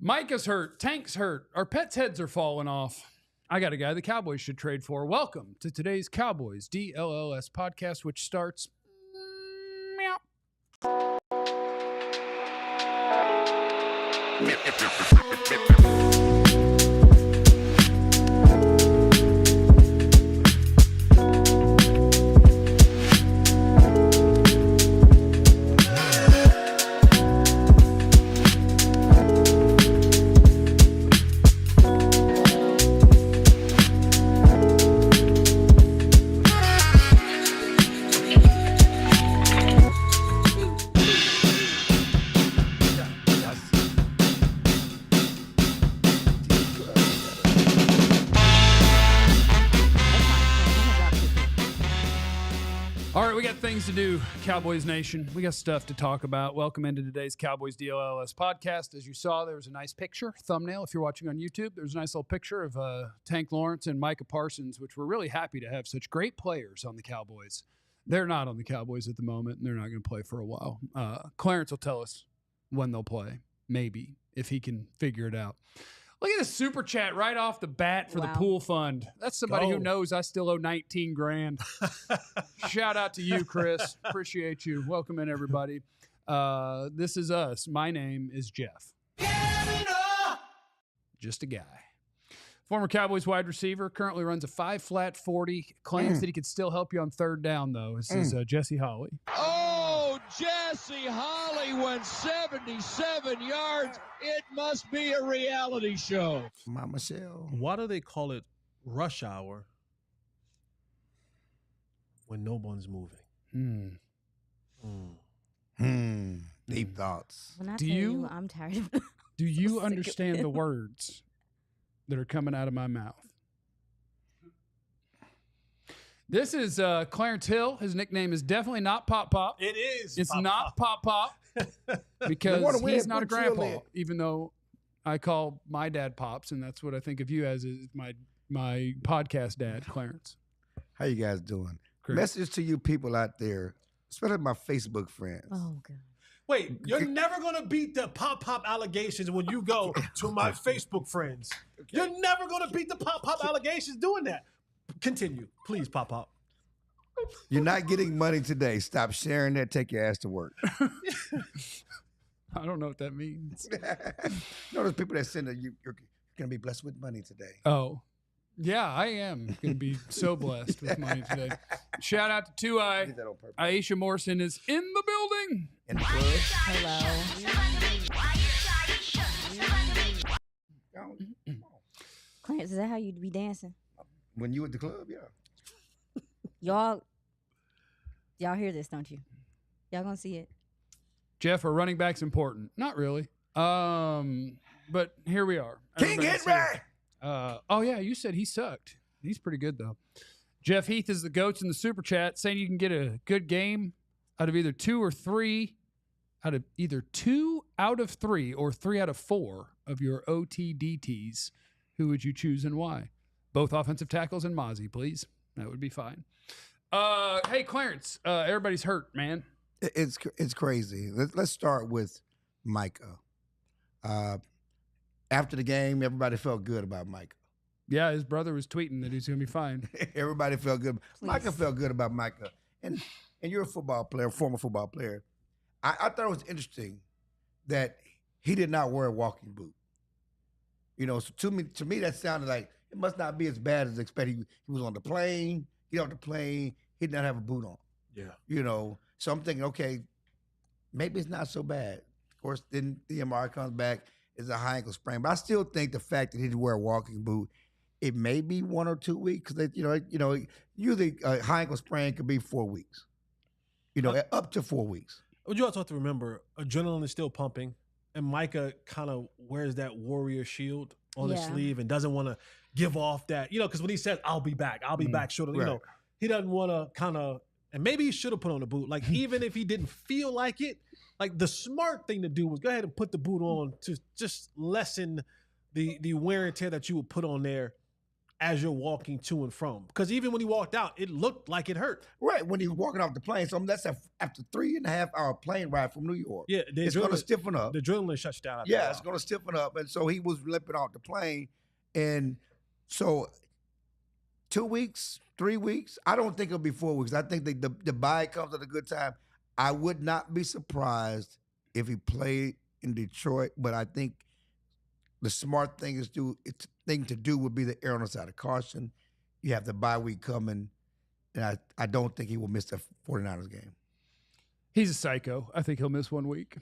Micah's hurt. Tank's hurt. Our pets' heads are falling off. I got a guy the Cowboys should trade for. Welcome to today's Cowboys DLLS podcast, which starts meow. To do, Cowboys Nation. We got stuff to talk about. Welcome into today's Cowboys DLLS podcast. As you saw, there was a nice picture, thumbnail. If you're watching on YouTube, there's a nice little picture of Tank Lawrence and Micah Parsons, which we're really happy to have such great players on the Cowboys. They're not on the Cowboys at the moment, and they're not going to play for a while. Clarence will tell us when they'll play, maybe, if he can figure it out. Look at the super chat right off the bat for the pool fund. That's somebody who knows I still owe 19 grand. Shout out to you, Chris. Appreciate you. Welcome in, everybody. This is us. My name is Jeff. Just a guy. Former Cowboys wide receiver. Currently runs a 5-flat 40. Claims that he could still help you on third down, though. This is Jesse Holley. Oh, Jesse Holley went 77 yards. It must be a reality show. Mama Shell. Why do they call it rush hour when no one's moving? Deep thoughts. When I tell you I'm tired of Do you understand the words that are coming out of my mouth? This is Clarence Hill. His nickname is definitely not Pop Pop. It is. It's not Pop Pop because he's not a grandpa, even though I call my dad Pops, and that's what I think of you as is my podcast dad, Clarence. How you guys doing? Great. Message to you people out there, especially my Facebook friends. Oh, God. Wait, you're never going to beat the Pop Pop allegations when you go to my Facebook friends. Okay. You're never going to beat the Pop Pop allegations doing that. Continue. Please, Pop Pop. You're not getting money today. Stop sharing that. Take your ass to work. I don't know what that means. You know those people that send that you're going to be blessed with money today. Oh, yeah, I am going to be so blessed with money today. Shout out to 2i. Aisha Morrison is in the building. In the club. Hello. Clarence, is that how you be dancing? When you at the club, yeah. Y'all hear this, don't you? Y'all gonna see it? Jeff, are running backs important? Not really. But here we are. King Henry! Oh, yeah, you said he sucked. He's pretty good, though. Jeff Heath is the GOATs in the Super Chat, saying you can get a good game out of either 2 or 3 out of 3 or 3 out of 4 of your OTDTs. Who would you choose and why? Both offensive tackles and Mozzie, please. That would be fine. Hey, Clarence, everybody's hurt, man. It's crazy. Let's start with Micah. After the game, everybody felt good about Micah. Yeah, his brother was tweeting that he's going to be fine. Everybody felt good. Please. Micah felt good about Micah. And you're a football player, former football player. I thought it was interesting that he did not wear a walking boot. You know, so to me, that sounded like it must not be as bad as expected. He was on the plane, get off the plane, he did not have a boot on. Yeah. You know, so I'm thinking, okay, maybe it's not so bad. Of course, then the MRI comes back, it's a high ankle sprain. But I still think the fact that he didn't wear a walking boot, it may be 1 or 2 weeks. Because, usually a high ankle sprain could be 4 weeks. Up to 4 weeks. But you also have to remember, adrenaline is still pumping. And Micah kind of wears that warrior shield on his sleeve and doesn't want to give off that, because when he says, I'll be back, sure, right. He doesn't want to kind of, and maybe he should have put on the boot. Like, even if he didn't feel like it, like the smart thing to do was go ahead and put the boot on to just lessen the wear and tear that you would put on there as you're walking to and from. Because even when he walked out, it looked like it hurt. Right, when he was walking off the plane. So that's after 3.5 hour plane ride from New York. Yeah, it's going to stiffen up. The adrenaline shuts down. Yeah, it's going to stiffen up. And so he was limping off the plane. And so 2 weeks, 3 weeks, I don't think it'll be 4 weeks. I think the bye comes at a good time. I would not be surprised if he played in Detroit, but I think the smart thing to do would be the err on the side of caution. You have the bye week coming, and I don't think he will miss the 49ers game. He's a psycho. I think he'll miss 1 week.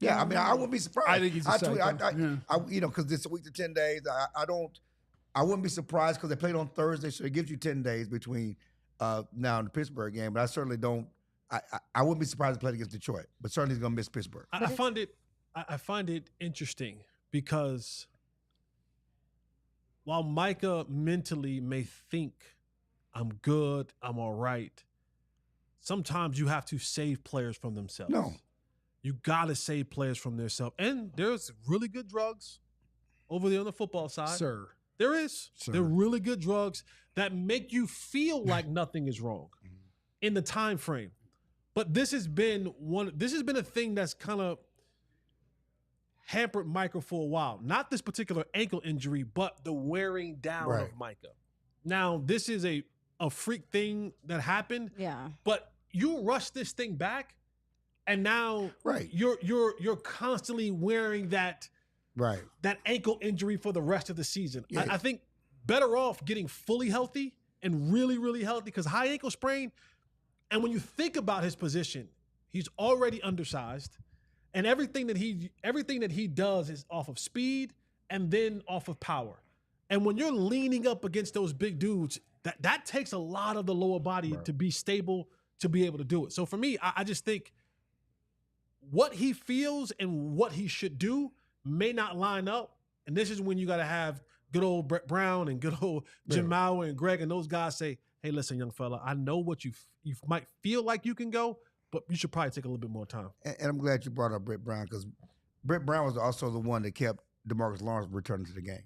Yeah, I mean, I wouldn't be surprised. I think he's a psycho. Because it's a week to 10 days. I wouldn't be surprised because they played on Thursday, so it gives you 10 days between now and the Pittsburgh game. But I certainly don't. I wouldn't be surprised to play against Detroit, but certainly he's going to miss Pittsburgh. I find it interesting because while Micah mentally may think, I'm good, I'm all right, sometimes you have to save players from themselves. No. You got to save players from themselves. And there's really good drugs over there on the football side. Sir. There is. Sir. There are really good drugs that make you feel like nothing is wrong in the time frame. But this has been a thing that's kind of hampered Micah for a while. Not this particular ankle injury, but the wearing down of Micah. Now, this is a freak thing that happened. Yeah. But you rush this thing back, and now you're constantly wearing that ankle injury for the rest of the season. Yeah. I think better off getting fully healthy and really, really healthy, because high ankle sprain. And when you think about his position, he's already undersized, and everything that he does is off of speed and then off of power. And when you're leaning up against those big dudes, that takes a lot of the lower body to be stable to be able to do it. So for me, I just think what he feels and what he should do may not line up. And this is when you got to have good old Brett Brown and good old Jim Mauer and Greg and those guys say, hey, listen, young fella, I know what you might feel like you can go, but you should probably take a little bit more time. And I'm glad you brought up Brett Brown, because Brett Brown was also the one that kept DeMarcus Lawrence returning to the game.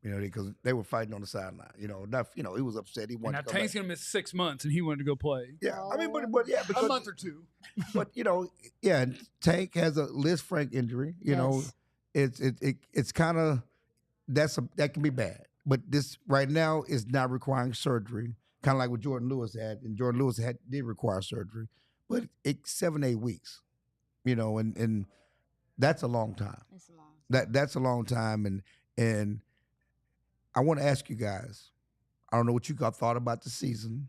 Because they were fighting on the sideline. He was upset. He wanted to come Tank's going to miss 6 months, and he wanted to go play. Yeah, I mean, but yeah, because, a month or two. But Tank has a Liz Frank injury. It's kind of that can be bad. But this right now is not requiring surgery, kind of like what Jordan Lewis had, and Jordan Lewis did require surgery, but it's 7-8 weeks. And that's a long time. It's a long. That's a long time, and I want to ask you guys, I don't know what you thought about the season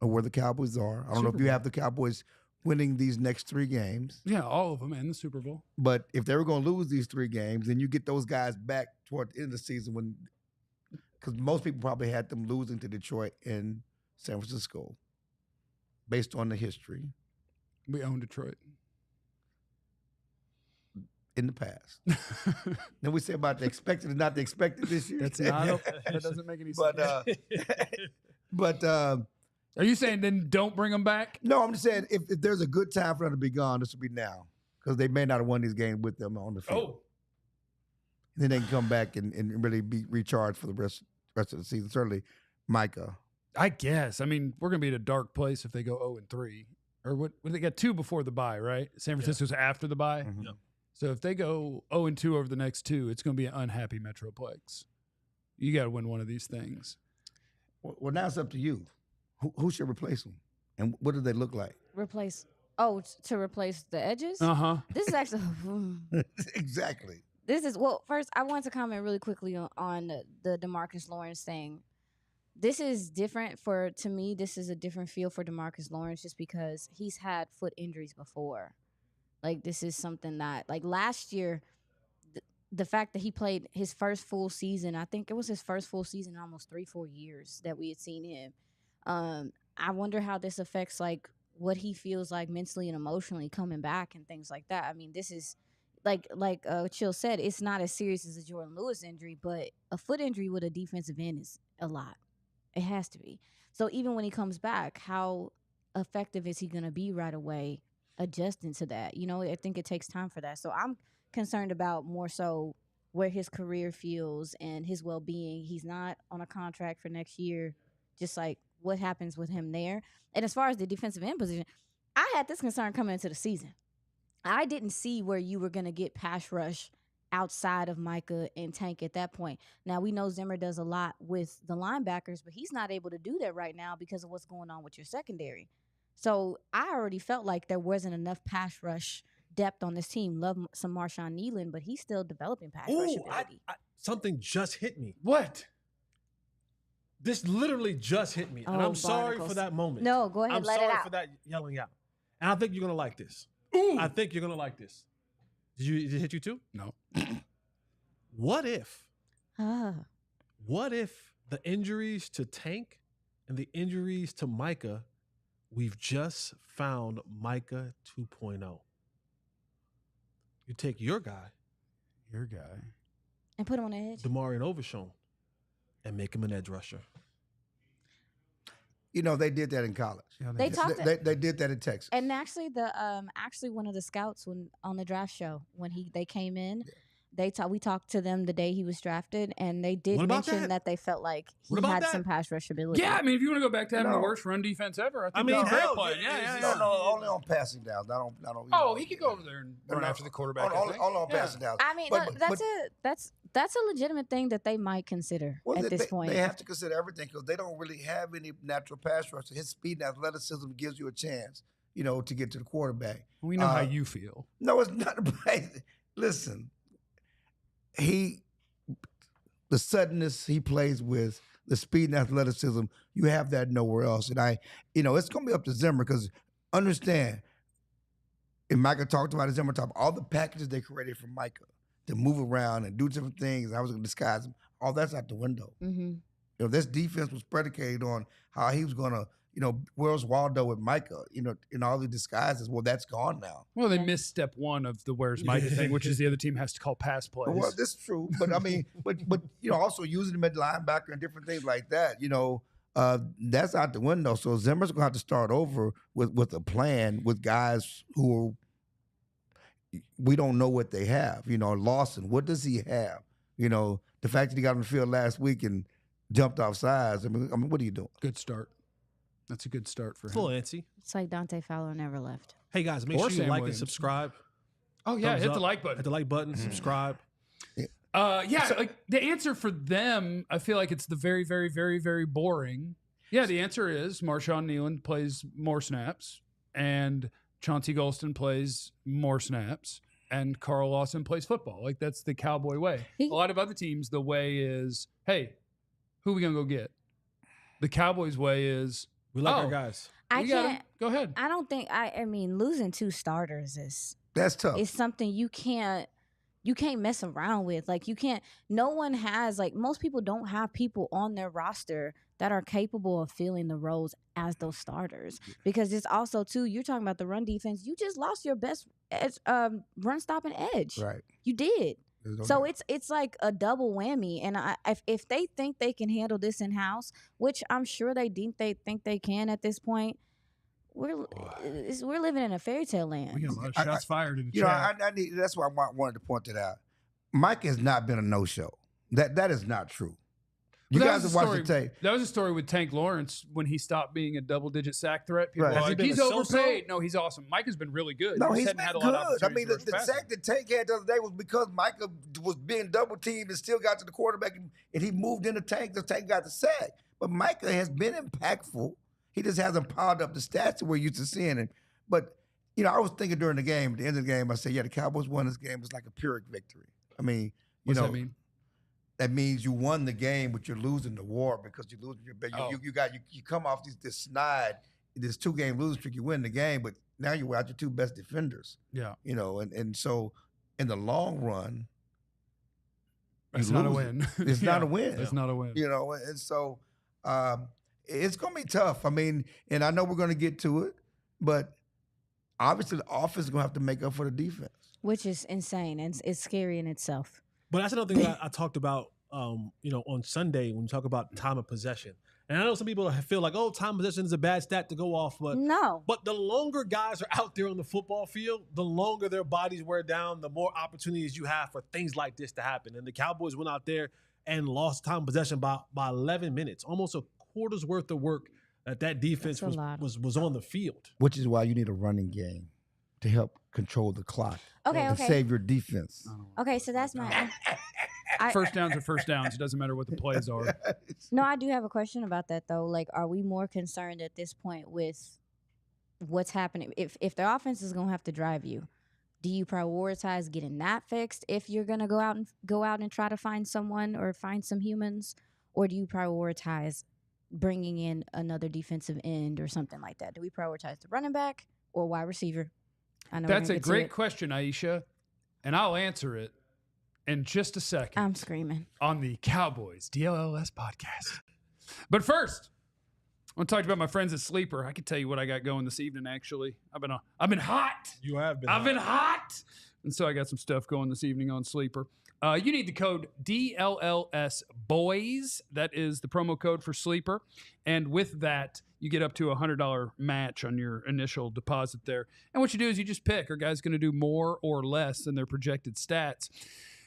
or where the Cowboys are. I don't know if you have the Cowboys winning these next 3 games. Yeah, all of them in the Super Bowl. But if they were going to lose these 3 games, then you get those guys back toward the end of the season because most people probably had them losing to Detroit and San Francisco based on the history. We own Detroit. In the past. Then we say about the expected and not the expected this year. That's not. That doesn't make any sense. But are you saying then don't bring them back? No, I'm just saying if there's a good time for them to be gone, this would be now, because they may not have won these games with them on the field. Oh, and then they can come back and really be recharged for the rest of the season. Certainly, Micah. I guess. I mean, we're gonna be in a dark place if they go 0-3, or what? They got 2 before the bye, right? San Francisco's after the bye. Mm-hmm. Yeah. So if they go 0-2 over the next 2, it's going to be an unhappy Metroplex. You got to win one of these things. Well, now it's up to you. Who should replace them? And what do they look like? To replace the edges? Uh-huh. This is actually... Exactly. First, I want to comment really quickly on the DeMarcus Lawrence thing. This is different to me, this is a different feel for DeMarcus Lawrence just because he's had foot injuries before. Like, this is something that, like, last year, the fact that he played his first full season, I think it was his first full season in almost 3-4 years that we had seen him. I wonder how this affects, like, what he feels like mentally and emotionally coming back and things like that. I mean, this is, like Chill said, it's not as serious as a Jordan Lewis injury, but a foot injury with a defensive end is a lot. It has to be. So even when he comes back, how effective is he going to be right away adjusting to that? I think it takes time for that. So I'm concerned about more so where his career feels and his well-being. He's not on a contract for next year. Just like what happens with him there. And as far as the defensive end position, I had this concern coming into the season. I didn't see where you were going to get pass rush outside of Micah and Tank at that point. Now, we know Zimmer does a lot with the linebackers, but he's not able to do that right now because of what's going on with your secondary. So I already felt like there wasn't enough pass rush depth on this team. Love some Marshawn Nealon, but he's still developing pass rush ability. Something just hit me. What? This literally just hit me, and I'm sorry for that moment. No, go ahead, let it out. I'm sorry for that yelling out. And I think you're going to like this. Ooh. I think you're going to like this. Did it hit you too? No. What if the injuries to Tank and the injuries to Micah, we've just found Micah 2.0? You take your guy, and put him on the edge. Demarion Overshown, and make him an edge rusher. You know, they did that in college. Yeah, they did that in Texas. And actually, one of the scouts on the draft show when they came in, we talked to them the day he was drafted, and they did mention that they felt like he had some pass rush ability. Yeah, I mean, if you want to go back to having the worst run defense ever, I mean, great play. No, only on passing downs. Not on. He could go over there and run after the quarterback. Only on passing downs. I mean, that's a legitimate thing that they might consider at this point. They have to consider everything because they don't really have any natural pass rush. His speed and athleticism gives you a chance, to get to the quarterback. We know how you feel. No, it's not. Listen, the suddenness he plays with, the speed and athleticism, you have that nowhere else. And it's going to be up to Zimmer because understand, and Micah talked about it, Zimmer talked about all the packages they created for Micah to move around and do different things. I was going to disguise him. All that's out the window. Mm-hmm. This defense was predicated on how he was going to, where's Waldo with Micah, in all the disguises. Well, that's gone now. Well, they missed step one of the where's Micah thing, which is the other team has to call pass plays. Well, that's true. But I mean, but also using him at linebacker and different things like that, that's out the window. So Zimmer's going to have to start over with a plan with guys who we don't know what they have. Lawson, what does he have? The fact that he got on the field last week and jumped off sides. I mean, what are you doing? Good start. That's a good start for him. Full antsy. It's like Dante Fowler never left. Hey, guys, make sure you like and subscribe. Oh, yeah, hit the like button. Hit the like button, subscribe. Like the answer for them, I feel like it's the very, very, very, very boring. Yeah, the answer is Marshawn Nealon plays more snaps, and Chauncey Golston plays more snaps, and Carl Lawson plays football. Like, that's the Cowboy way. A lot of other teams, the way is, hey, who are we going to go get? The Cowboys' way is, we like our guys. Go ahead. I don't think I mean losing two starters that's tough. It's something you can't mess around with. Like no one has, like, most people don't have people on their roster that are capable of filling the roles as those starters. Because it's also too, you're talking about the run defense. You just lost your best run stopping edge. Right. You did. So it's like a double whammy, and if they think they can handle this in house, which I'm sure they think they can at this point, we're living in a fairy tale land. We got a lot of shots fired in the chat. That's why I wanted to point that out. Mike has not been a no-show. That is not true. You guys have watched the tape. That was a story with Tank Lawrence when he stopped being a double-digit sack threat. People were like, he's overpaid. So-so? No, he's awesome. Mike has been really good. No, he's been had a good. lot of I mean, the sack that Tank had the other day was because Micah was being double-teamed and still got to the quarterback, and he moved into Tank. The Tank got the sack. But Micah has been impactful. He just hasn't piled up the stats that we're used to seeing. But, I was thinking during the game, at the end of the game, I said, the Cowboys won this game. It was like a Pyrrhic victory. I mean, What's that mean? That means you won the game, but you're losing the war because you're losing you come off this snide, this 2-game losing streak. You win the game, but now you're without your two best defenders. Yeah, and so in the long run, it's not a win. It's not a win. It's not a win. And so it's going to be tough. I mean, and I know we're going to get to it, but obviously the offense is going to have to make up for the defense, which is insane and it's scary in itself. But that's another thing that I talked about, on Sunday when you talk about time of possession. And I know some people feel like, oh, time possession is a bad stat to go off, but no. But the longer guys are out there on the football field, the longer their bodies wear down, the more opportunities you have for things like this to happen. And the Cowboys went out there and lost time possession by 11 minutes, almost a quarter's worth of work that defense was on the field. Which is why you need a running game to help control the clock. Okay. Save your defense. Okay, so that's my... First downs are first downs. It doesn't matter what the plays are. No, I do have a question about that, though. Like, are we more concerned at this point with what's happening? If the offense is going to have to drive you, do you prioritize getting that fixed if you're going to go out and try to find someone or find some humans? Or do you prioritize bringing in another defensive end or something like that? Do we prioritize the running back or wide receiver? I know that's a great question, Aisha, and I'll answer it in just a second. I'm screaming. On the Cowboys DLLS podcast. But first, I want to talk about my friends at Sleeper. I can tell you what I got going this evening, actually. I've been hot. You have been I've been hot. And so I got some stuff going this evening on Sleeper. You need the code DLLS Boys. That is the promo code for Sleeper. And with that, you get up to a $100 match on your initial deposit there. And what you do is you just pick, are guys going to do more or less than their projected stats?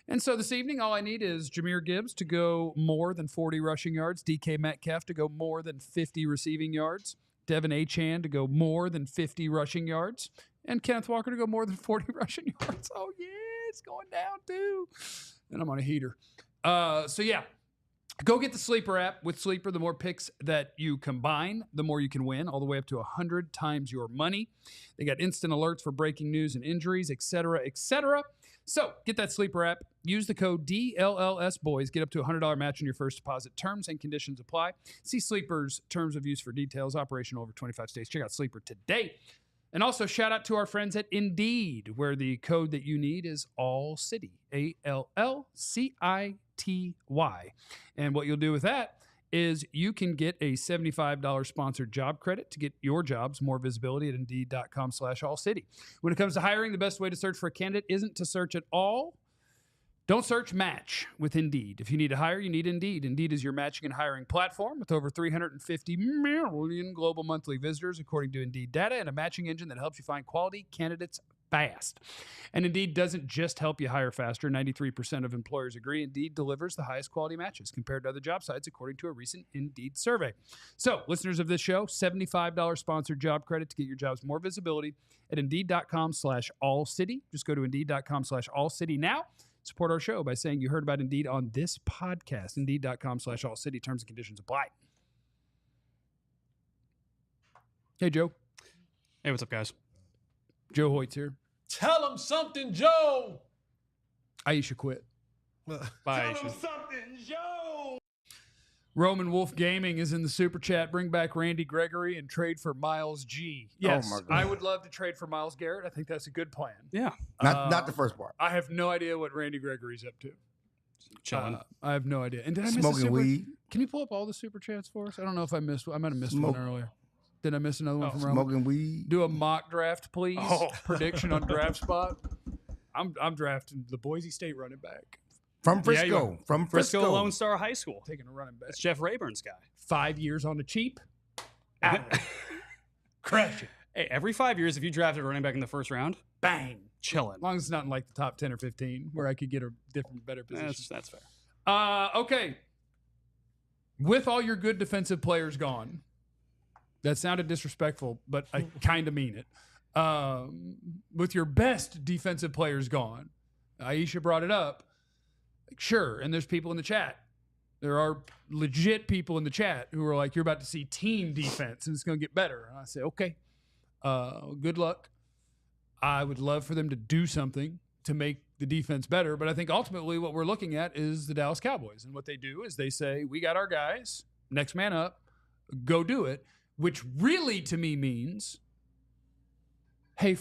And so this evening, all I need is Jahmyr Gibbs to go more than 40 rushing yards, DK Metcalf to go more than 50 receiving yards, Devin Achane to go more than 50 rushing yards, and Kenneth Walker to go more than 40 rushing yards. Oh, yeah, it's going down too. And I'm on a heater. So, yeah, go get the Sleeper app. With Sleeper, the more picks that you combine, the more you can win, all the way up to 100 times your money. They got instant alerts for breaking news and injuries, et cetera, et cetera. So get that Sleeper app. Use the code DLLS Boys. Get up to a $100 match on your first deposit. Terms and conditions apply. See Sleeper's terms of use for details. Operation over 25 states. Check out Sleeper today. And also shout out to our friends at Indeed, where the code that you need is ALLCITY, ALLCITY. And what you'll do with that is you can get a $75 sponsored job credit to get your jobs more visibility at Indeed.com/AllCity. When it comes to hiring, the best way to search for a candidate isn't to search at all. Don't search, match with Indeed. If you need to hire, you need Indeed. Indeed is your matching and hiring platform with over 350 million global monthly visitors, according to Indeed data, and a matching engine that helps you find quality candidates fast. And Indeed doesn't just help you hire faster. 93% of employers agree Indeed delivers the highest quality matches compared to other job sites, according to a recent Indeed survey. So, listeners of this show, $75 sponsored job credit to get your jobs more visibility at Indeed.com/AllCity. Just go to Indeed.com/AllCity now. Support our show by saying you heard about Indeed on this podcast. Indeed.com/AllCity. Terms and conditions apply. Hey, Joe. Hey, what's up, guys? Joe Hoyt's here. Tell him something, Joe. Aisha quit. Bye, Tell Aisha. him something, Joe. Roman Wolf Gaming is in the super chat. Bring back Randy Gregory and trade for Miles G. Yes, my God. I would love to trade for Myles Garrett. I think that's a good plan. Yeah. Not the first part. I have no idea what Randy Gregory's up to. Chilling. I have no idea. And did I miss Smoking weed. Can you pull up all the super chats for us? I don't know if I missed one. I might have missed one earlier. Did I miss another one from Roman? Smoking weed. Do a mock draft, please. Prediction on draft spot. I'm drafting the Boise State running back. From Frisco. From Frisco. Lone Star High School. Taking a running back. It's Jeff Rayburn's guy. 5 years on the cheap. Crash it. Hey, every 5 years, if you drafted a running back in the first round, Bang. chilling. As long as it's not in like the top 10 or 15 where I could get a different, better position. That's fair. Okay. With all your good defensive players gone, that sounded disrespectful, but I kind of mean it. With your best defensive players gone, Aisha brought it up. Sure, and there's people in the chat. There are legit people in the chat who are like, you're about to see team defense, and it's going to get better. And I say, okay, good luck. I would love for them to do something to make the defense better, but I think ultimately what we're looking at is the Dallas Cowboys. And what they do is they say, we got our guys, next man up, go do it, which really to me means, hey,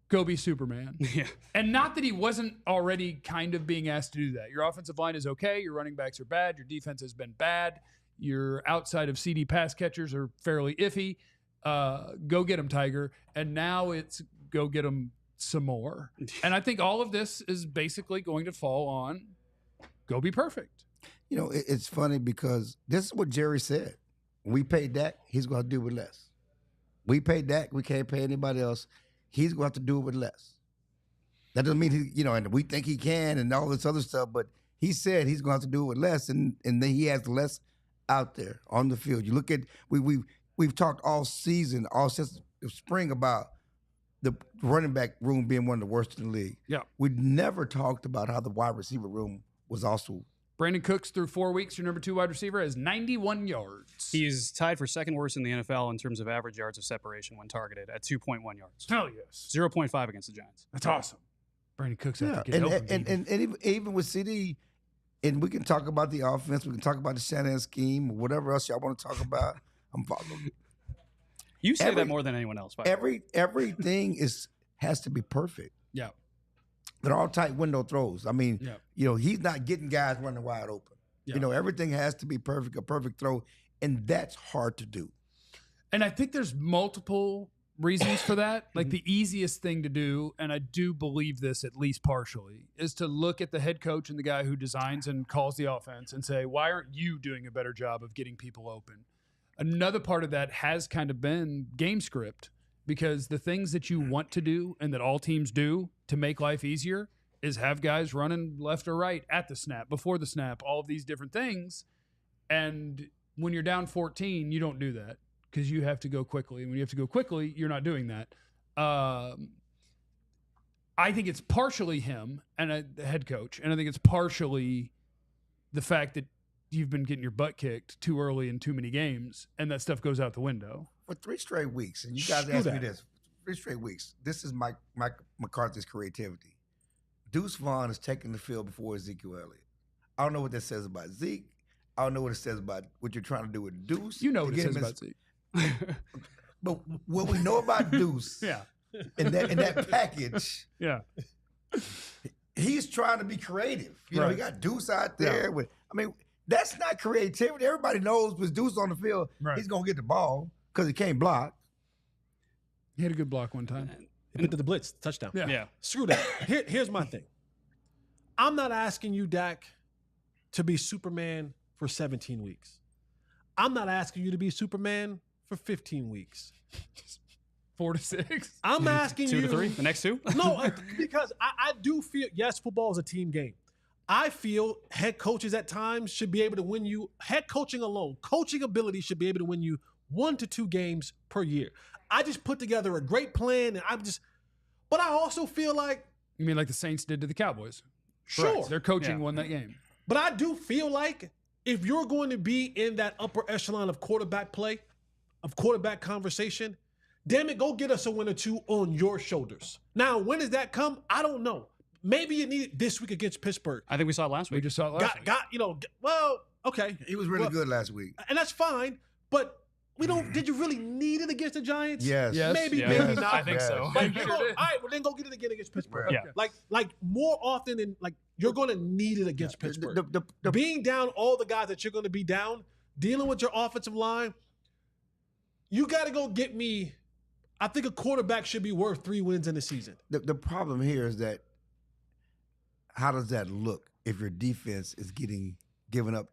go be Superman. Yeah. And not that he wasn't already kind of being asked to do that. Your offensive line is okay. Your running backs are bad. Your defense has been bad. Your outside of CD pass catchers are fairly iffy. Go get them, Tiger. And now it's go get them some more. And I think all of this is basically going to fall on go be perfect. it's funny because this is what Jerry said. When we pay Dak, he's going to do it with less. We pay Dak, we can't pay anybody else. He's going to have to do it with less. That doesn't mean and we think he can and all this other stuff, but he said he's going to have to do it with less, and then he has less out there on the field. You look at we've talked all season, all since the spring about the running back room being one of the worst in the league. Yeah, we never talked about how the wide receiver room was also. Brandon Cooks through 4 weeks, your number 2 wide receiver, has 91 yards. He's tied for second worst in the NFL in terms of average yards of separation when targeted at 2.1 yards. Hell yes. 0.5 against the Giants. That's awesome. Brandon Cooks has to get open. And even with CD, and we can talk about the offense, we can talk about the Shanahan scheme, or whatever else y'all want to talk about. I'm following. You say that more than anyone else. Everything has to be perfect. Yeah. They're all tight window throws. I mean, he's not getting guys running wide open. Yeah. Everything has to be perfect, a perfect throw, and that's hard to do. And I think there's multiple reasons for that. Like the easiest thing to do, and I do believe this at least partially, is to look at the head coach and the guy who designs and calls the offense and say, why aren't you doing a better job of getting people open? Another part of that has kind of been game script, because the things that you want to do and that all teams do to make life easier is have guys running left or right at the snap, before the snap, all of these different things. And when you're down 14, you don't do that because you have to go quickly. And when you have to go quickly, you're not doing that. I think it's partially him and the head coach, and I think it's partially the fact that you've been getting your butt kicked too early in too many games, and that stuff goes out the window. For 3 straight weeks, and you guys asked me this, 3 straight weeks, this is Mike McCarthy's creativity. Deuce Vaughn is taking the field before Ezekiel Elliott. I don't know what that says about Zeke. I don't know what it says about what you're trying to do with Deuce. You know what it says about Zeke. But what we know about Deuce in that package, he's trying to be creative. You know, he got Deuce out there. That's not creativity. Everybody knows with Deuce on the field, he's going to get the ball because he can't block. He had a good block one time. He picked up the blitz, touchdown. Yeah. Screw that. Here's my thing. I'm not asking you, Dak, to be Superman for 17 weeks. I'm not asking you to be Superman for 15 weeks. 4 to 6. I'm asking 2 you. 2 to 3. The next 2. No, because I do feel, yes, football is a team game. I feel head coaches at times should be able to win you, head coaching alone, coaching ability should be able to win you 1 to 2 games per year. I just put together a great plan, and but I also feel like. You mean like the Saints did to the Cowboys? Sure. Correct. Their coaching won that game. But I do feel like if you're going to be in that upper echelon of quarterback play, of quarterback conversation, damn it, go get us a win or 2 on your shoulders. Now, when does that come? I don't know. Maybe you need it this week against Pittsburgh. I think we saw it last week. We just saw it last week. Well, okay. He was really good last week. And that's fine, but we don't. Did you really need it against the Giants? Yes. Maybe not. I think so. All right, well then go get it again against Pittsburgh. Yeah. Like more often than you're going to need it against Pittsburgh. Being down all the guys that you're going to be down, dealing with your offensive line, you got to go get me. I think a quarterback should be worth 3 wins in the season. The problem here is that how does that look if your defense is giving up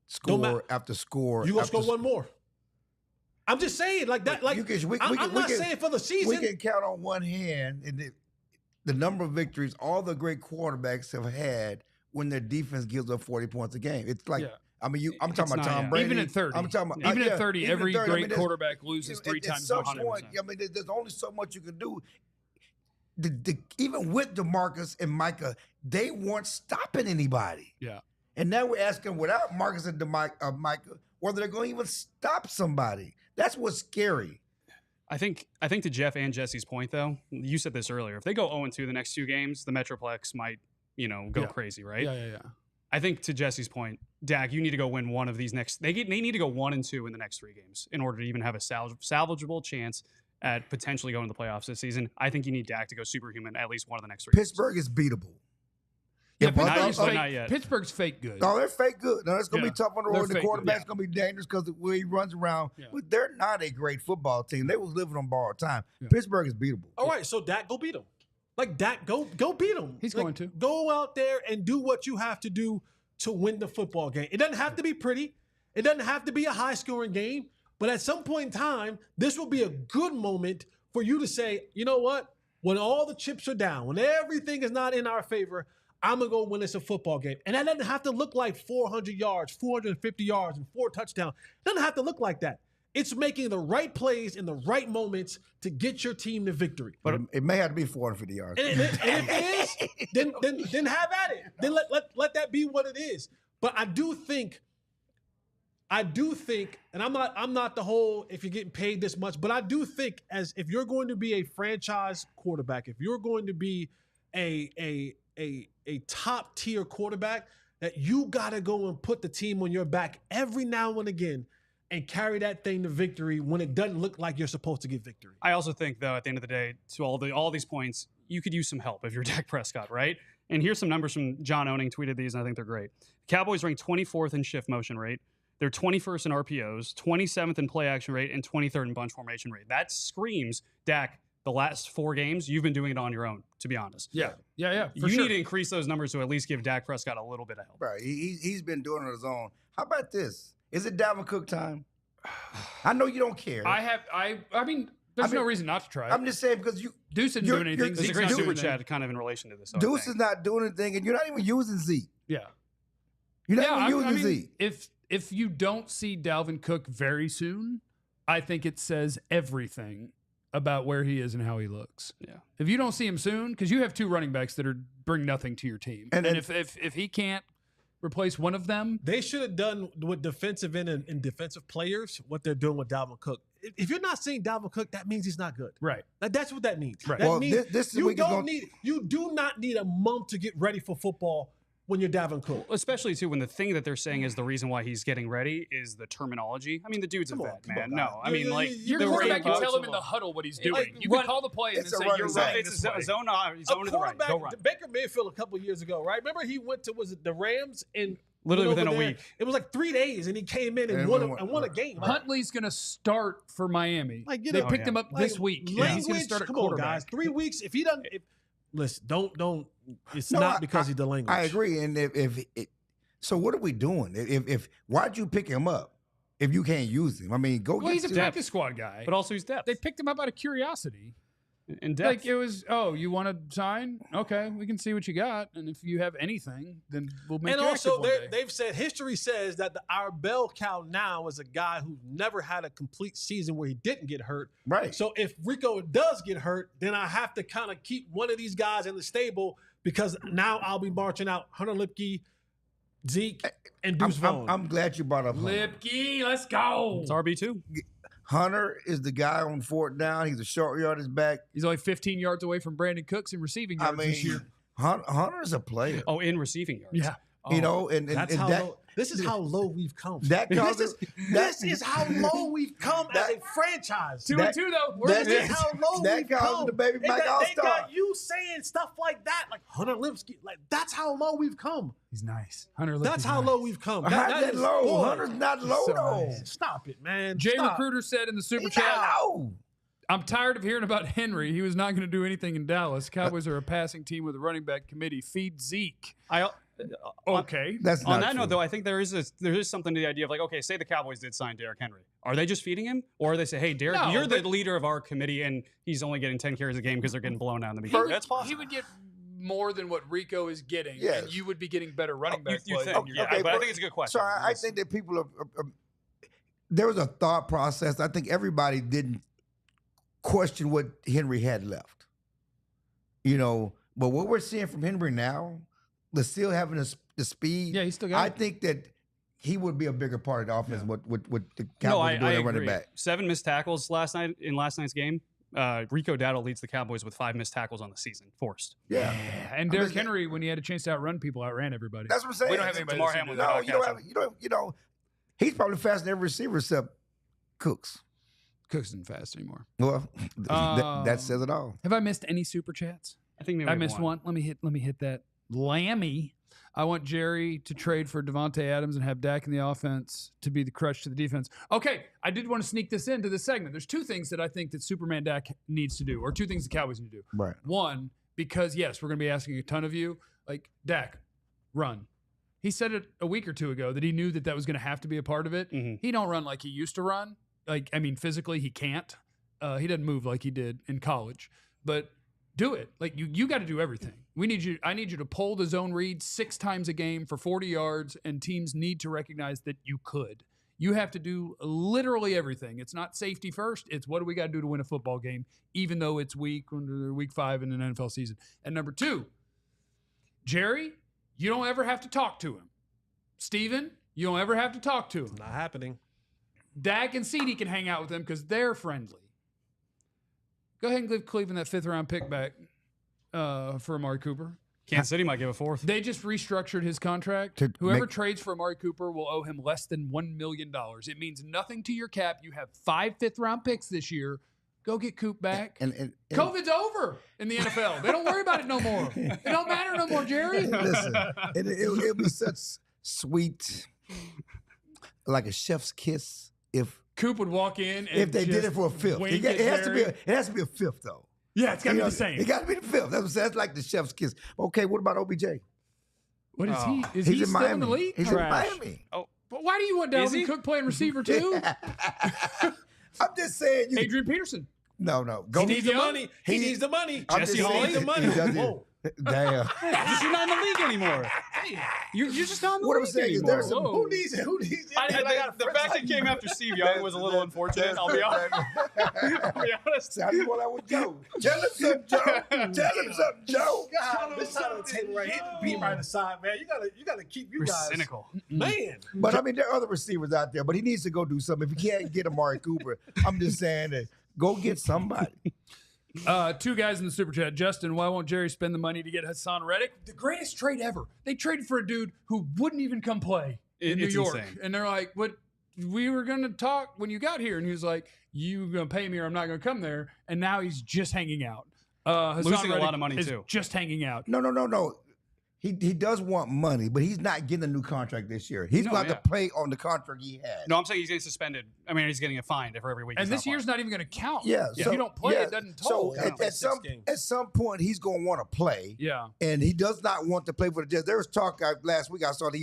score after score? You gonna score one more? I'm just saying, like that. Like I'm not saying for the season. We can count on one hand the number of victories all the great quarterbacks have had when their defense gives up 40 points a game. It's like I'm talking about Tom Brady. Even at 30. I'm talking about even at 30. Every great quarterback loses 3 times. At some point, there's only so much you can do. Even with DeMarcus and Micah, they weren't stopping anybody. Yeah. And now we're asking without Marcus and Micah whether they're going to even stop somebody. That's what's scary. I think to Jeff and Jesse's point, though, you said this earlier. If they go 0-2 the next 2 games, the Metroplex might, go crazy, right? Yeah. I think to Jesse's point, Dak, you need to go win one of these next. They need to go 1-2 in the next 3 games in order to even have a salvageable chance at potentially going to the playoffs this season. I think you need Dak to go superhuman at least one of the next 3 Pittsburgh games. is beatable. Yeah, not yet. Pittsburgh's fake good. No, they're fake good. No, it's going to be tough on the road. The quarterback's going to be dangerous because the way he runs around. Yeah. But they're not a great football team. They was living on borrowed time. Yeah. Pittsburgh is beatable. All right, so Dak, go beat them. Like, Dak, go beat them. He's going to. Go out there and do what you have to do to win the football game. It doesn't have to be pretty. It doesn't have to be a high-scoring game. But at some point in time, this will be a good moment for you to say, you know what? When all the chips are down, when everything is not in our favor, I'm going to go win us a football game. And that doesn't have to look like 400 yards, 450 yards, and 4 touchdowns. It doesn't have to look like that. It's making the right plays in the right moments to get your team to victory. But it may have to be 450 yards. And if it is, then have at it. Then let that be what it is. But I do think, and I'm not the whole if you're getting paid this much, but I do think as if you're going to be a franchise quarterback, if you're going to be a top tier quarterback, that you got to go and put the team on your back every now and again and carry that thing to victory when it doesn't look like you're supposed to get victory. I also think, though, at the end of the day, to all these points, you could use some help if you're Dak Prescott, right? And here's some numbers from John Owning, tweeted these, and I think they're great. Cowboys rank 24th in shift motion rate. They're 21st in RPOs, 27th in play action rate, and 23rd in bunch formation rate. That screams, Dak, the last 4 games, you've been doing it on your own, to be honest. Yeah. You need to increase those numbers to at least give Dak Prescott a little bit of help. Right. He's been doing it on his own. How about this? Is it Dalvin Cook time? I know you don't care. I mean, there's no reason not to try it. I'm just saying because Deuce isn't doing anything. There's a great super chat kind of in relation to this. Deuce is not doing anything, and you're not even using Zeke. Yeah. You're not even using Zeke. If you don't see Dalvin Cook very soon, I think it says everything about where he is and how he looks. Yeah. If you don't see him soon, because you have 2 running backs that bring nothing to your team, and if he can't replace one of them, they should have done with defensive end and defensive players what they're doing with Dalvin Cook. If you're not seeing Dalvin Cook, that means he's not good. Right. That's what that means. Right. That well, means this you do not need a month to get ready for football when you're Dalvin Cook. Especially, too, when the thing that they're saying is the reason why he's getting ready is the terminology. I mean, the dude's a vet, man. No, I mean, like... Your quarterback can tell him in the huddle what he's doing. Like, you can call the play and then say, you're right. It's a zone to the right. Go run. Baker Mayfield a couple of years ago, right? Remember he went to, was it the Rams? And literally within a week. It was like 3 days, and he came in and won a game. Huntley's going to start for Miami. They picked him up this week. He's going to start at come quarterback. on, guys. 3 weeks. If he doesn't... Listen, don't. It's not because he's the language. I agree. And so what are we doing? If why'd you pick him up if you can't use him? I mean, go. Well, he's a practice squad guy, but also he's depth. They picked him up out of curiosity. In depth. Like it was, you want to sign? Okay, we can see what you got, and if you have anything, then we'll make. And you also, they've said history says that our bell cow now is a guy who never had a complete season where he didn't get hurt. Right. So if Rico does get hurt, then I have to kind of keep one of these guys in the stable because now I'll be marching out Hunter Lipke, Zeke, and Deuce Vaughn. I'm glad you brought up Lipke. Let's go. It's RB2. Hunter is the guy on 4th down. He's a short yardage back. He's only 15 yards away from Brandon Cooks in receiving yards this year. Hunter's a player. Oh, in receiving yards. Yeah. You know, and this is how low we've come. This is how low we've come as a franchise. 2-2 though. This is how low we've come. The baby Mike They got you saying stuff like that, like Hunter Lipke. Like that's how low we've come. He's nice. Hunter Lipke. That's how low we've come. That low. Boy. Hunter's not low though. Nice. Stop it, man. Jay Recruiter said in the super chat. I'm tired of hearing about Henry. He was not going to do anything in Dallas. Cowboys are a passing team with a running back committee. Feed Zeke. Okay. That's on not that true. note, though, I think there is something to the idea of like, okay, say the Cowboys did sign Derrick Henry. Are they just feeding him? Or they say, hey, Derrick, you're the leader of our committee, and he's only getting 10 carries a game because they're getting blown out in the beginning. That's possible. He would get more than what Rico is getting, and you would be getting better running back play. But I think it's a good question. So I think that people are there was a thought process. I think everybody didn't question what Henry had left. You know, but what we're seeing from Henry now, they're still having the speed. Yeah, he's still got it. I think that he would be a bigger part of the offense with the Cowboys doing I running agree. back. 7 missed tackles last night's game. Rico Dowdle leads the Cowboys with 5 missed tackles on the season, forced. Yeah. And Derrick Henry, when he had a chance to outrun people, outran everybody. That's what I'm saying. We don't have anybody. Damar Hamlin. No, you know, he's probably faster than every receiver except Cooks. Cooks isn't fast anymore. Well, that says it all. Have I missed any super chats? I think maybe I missed one. Let me hit that. Lammy. I want Jerry to trade for Devontae Adams and have Dak in the offense to be the crutch to the defense. Okay, I did want to sneak this into this segment. There's 2 things that I think that Superman Dak needs to do, or 2 things the Cowboys need to do. Right. One, because yes, we're going to be asking a ton of you, like Dak, run. He said it a week or two ago that he knew that was going to have to be a part of it. Mm-hmm. He don't run like he used to run. Physically he can't. He doesn't move like he did in college. But do it. Like you got to do everything. I need you to pull the zone read 6 times a game for 40 yards, and teams need to recognize that you could. You have to do literally everything. It's not safety first. It's what do we got to do to win a football game, even though it's week 5 in an NFL season. And number 2, Jerry, you don't ever have to talk to him. Steven, you don't ever have to talk to him. Not happening. Dak and CeeDee can hang out with him because they're friendly. Go ahead and give Cleveland that 5th-round pick back for Amari Cooper. Kansas City might give a 4th. They just restructured his contract. Whoever trades for Amari Cooper will owe him less than $1 million. It means nothing to your cap. You have 5 5th-round picks this year. Go get Coop back. And COVID's over in the NFL. They don't worry about it no more. It don't matter no more, Jerry. Listen, it'll be such sweet, like a chef's kiss if Coop would walk in and if they did it for a 5th. It has to be a 5th though. Yeah, it's got to be the same. It got to be the 5th. That's like the chef's kiss. Okay, what about OBJ? What is he? Is he still in the league? He's in Miami. Oh, but why do you want Dalvin Cook playing receiver too? I'm just saying. Adrian Peterson. No. He needs the money. He needs the money. Jesse Hall needs the money. Whoa. Damn. You're not in the league anymore. You're just not in the what league I'm saying anymore. is there's some who needs it? The fact it came after Steve Young was a little unfortunate. I'll be honest. How do you want that with Joe? Tell him something, Joe. God, this side of the table right here, beat right aside, man. You gotta keep you guys cynical, man. But I mean, there are other receivers out there, but he needs to go do something. If he can't get Amari Cooper, I'm just saying that go get somebody. 2 guys in the super chat. Justin, why won't Jerry spend the money to get Hassan Reddick? The greatest trade ever. They traded for a dude who wouldn't even come play in New York. Insane. And they're like, "What? We were going to talk when you got here." And he was like, "You going to pay me or I'm not going to come there." And now he's just hanging out. Hassan Losing Reddick a lot of money is too. Just hanging out. No. He does want money, but he's not getting a new contract this year. He's going to play on the contract he had. No, I'm saying he's getting suspended. I mean, he's getting a fine for every week. And this year's not even going to count. Yeah. If you don't play, it doesn't toll. So at some point, he's going to want to play. Yeah. And he does not want to play for the Jets. There was talk last week I saw that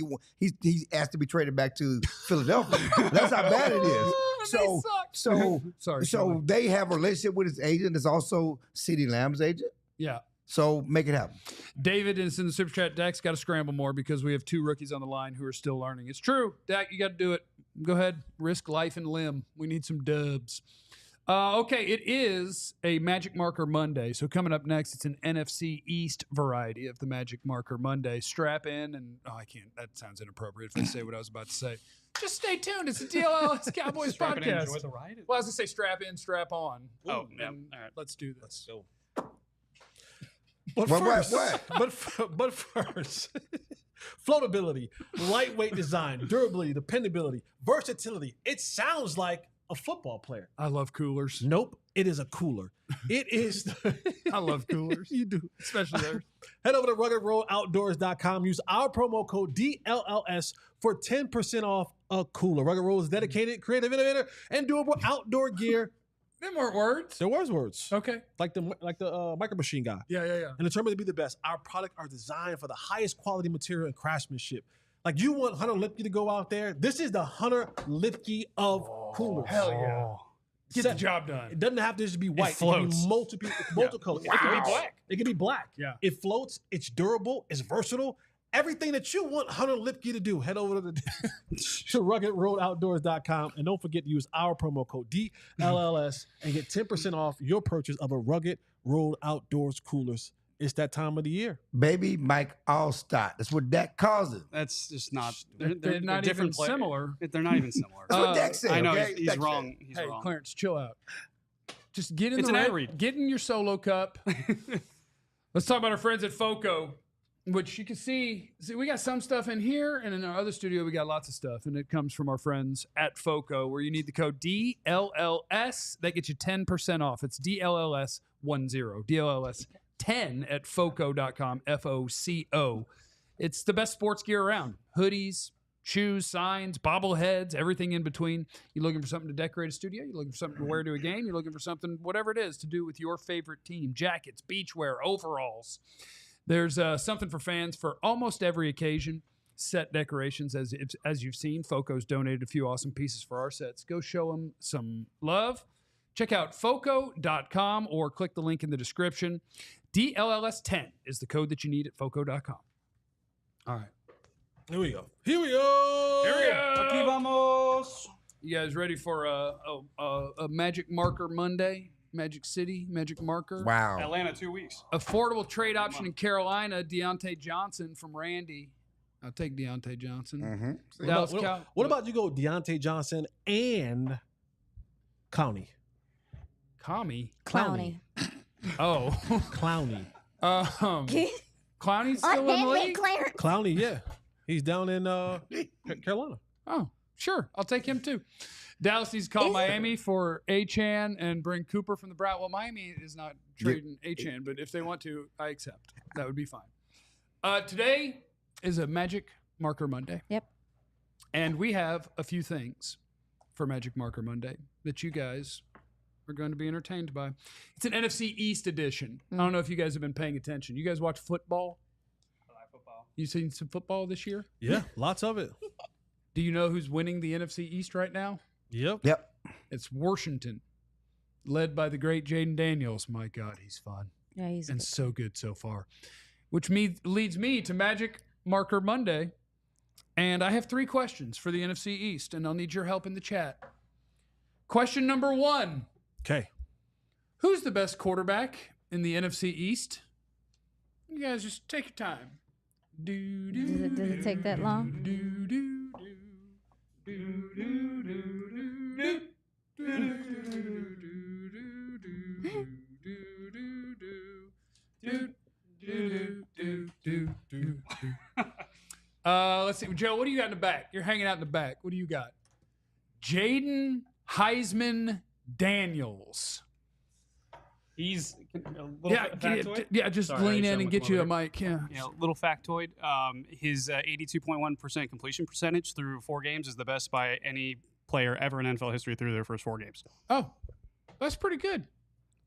he asked to be traded back to Philadelphia. That's how bad it is. So they have a relationship with his agent. It's also CeeDee Lamb's agent. Yeah. So make it happen. David is in the super chat. Dak's got to scramble more because we have 2 rookies on the line who are still learning. It's true. Dak, you got to do it. Go ahead. Risk life and limb. We need some dubs. Okay, it is a Magic Marker Monday. So coming up next, it's an NFC East variety of the Magic Marker Monday. Strap in and, I can't. That sounds inappropriate if I say what I was about to say. Just stay tuned. It's the DLLS Cowboys podcast. Enjoy the ride. Well, I was going to say strap in, strap on. Oh, yeah. All right. Let's do this. Let's go. But first, floatability, lightweight design, durability, dependability, versatility. It sounds like a football player. I love coolers. Nope, it is a cooler. It is. I love coolers. You do, especially theirs. Head over to ruggedroadoutdoors.com. Use our promo code DLLS for 10% off a cooler. Rugged Road is dedicated, creative, innovator, and durable outdoor gear. Them weren't words. There was words. Okay. Like the Micro Machine guy. Yeah. And determined to be the best. Our products are designed for the highest quality material and craftsmanship. Like you want Hunter Lipke to go out there. This is the Hunter Lipke of coolers. Hell yeah. Get the job done. It doesn't have to just be white. It floats. It can be multicolor. Wow. It can be black. It can be black. Yeah. It floats. It's durable. It's versatile. Everything that you want Hunter Lipke to do, head over to ruggedroadoutdoors.com and don't forget to use our promo code DLLS and get 10% off your purchase of a Rugged Road Outdoors coolers. It's that time of the year. Baby Mike Allstott. That's what Dak calls it. That's just not. They're not different even similar. They're not even similar. That's what Dak said. I know okay? he's wrong. He's hey, wrong. Clarence, chill out. Just get in It's the an ad right, read. get in your solo cup. Let's talk about our friends at FOCO, which you can see. We got some stuff in here, and in our other studio, we got lots of stuff, and it comes from our friends at FOCO, where you need the code DLLS. That gets you 10% off. It's DLLS10, DLLS 10 at FOCO.com, FOCO. It's the best sports gear around. Hoodies, shoes, signs, bobbleheads, everything in between. You're looking for something to decorate a studio? You're looking for something to wear to a game? You're looking for something, whatever it is, to do with your favorite team. Jackets, beachwear, overalls. There's something for fans for almost every occasion. set decorations, as you've seen. Foco's donated a few awesome pieces for our sets. Go show them some love. Check out foco.com or click the link in the description. DLLS10 is the code that you need at foco.com. All right. Here we go. Aquí vamos. You guys ready for a Magic Marker Monday? Magic City, Magic Marker. Wow. Atlanta, 2 weeks. Affordable trade option in Carolina, Deontay Johnson from Randy. I'll take Deontay Johnson. Mm-hmm. What about you go Deontay Johnson and Clowney? Clowney. Oh. Clowney. Clowney's still in the league? Clowney, yeah. He's down in Carolina. Oh, sure. I'll take him too. Dallas needs to call Miami for Achane and bring Cooper from the Brown. Well, Miami is not trading Achane, but if they want to, I accept. That would be fine. Today is a Magic Marker Monday. Yep. And we have a few things for Magic Marker Monday that you guys are going to be entertained by. It's an NFC East edition. I don't know if you guys have been paying attention. You guys watch football? I like football. You seen some football this year? Yeah, lots of it. Do you know who's winning the NFC East right now? Yep. It's Washington, led by the great Jayden Daniels. My God, he's fun. Yeah, he's and good. so good so far. Which leads me to Magic Marker Monday. And I have 3 questions for the NFC East, and I'll need your help in the chat. Question number 1. Okay. Who's the best quarterback in the NFC East? You guys just take your time. Does it take that long? Let's see. Joe, what do you got in the back? You're hanging out in the back. What do you got? Jayden Heisman Daniels. He's a little factoid. Just lean in and get you a mic. Yeah, little factoid. His 82.1% completion percentage through 4 games is the best by any player ever in NFL history through their first 4 games. Oh, that's pretty good.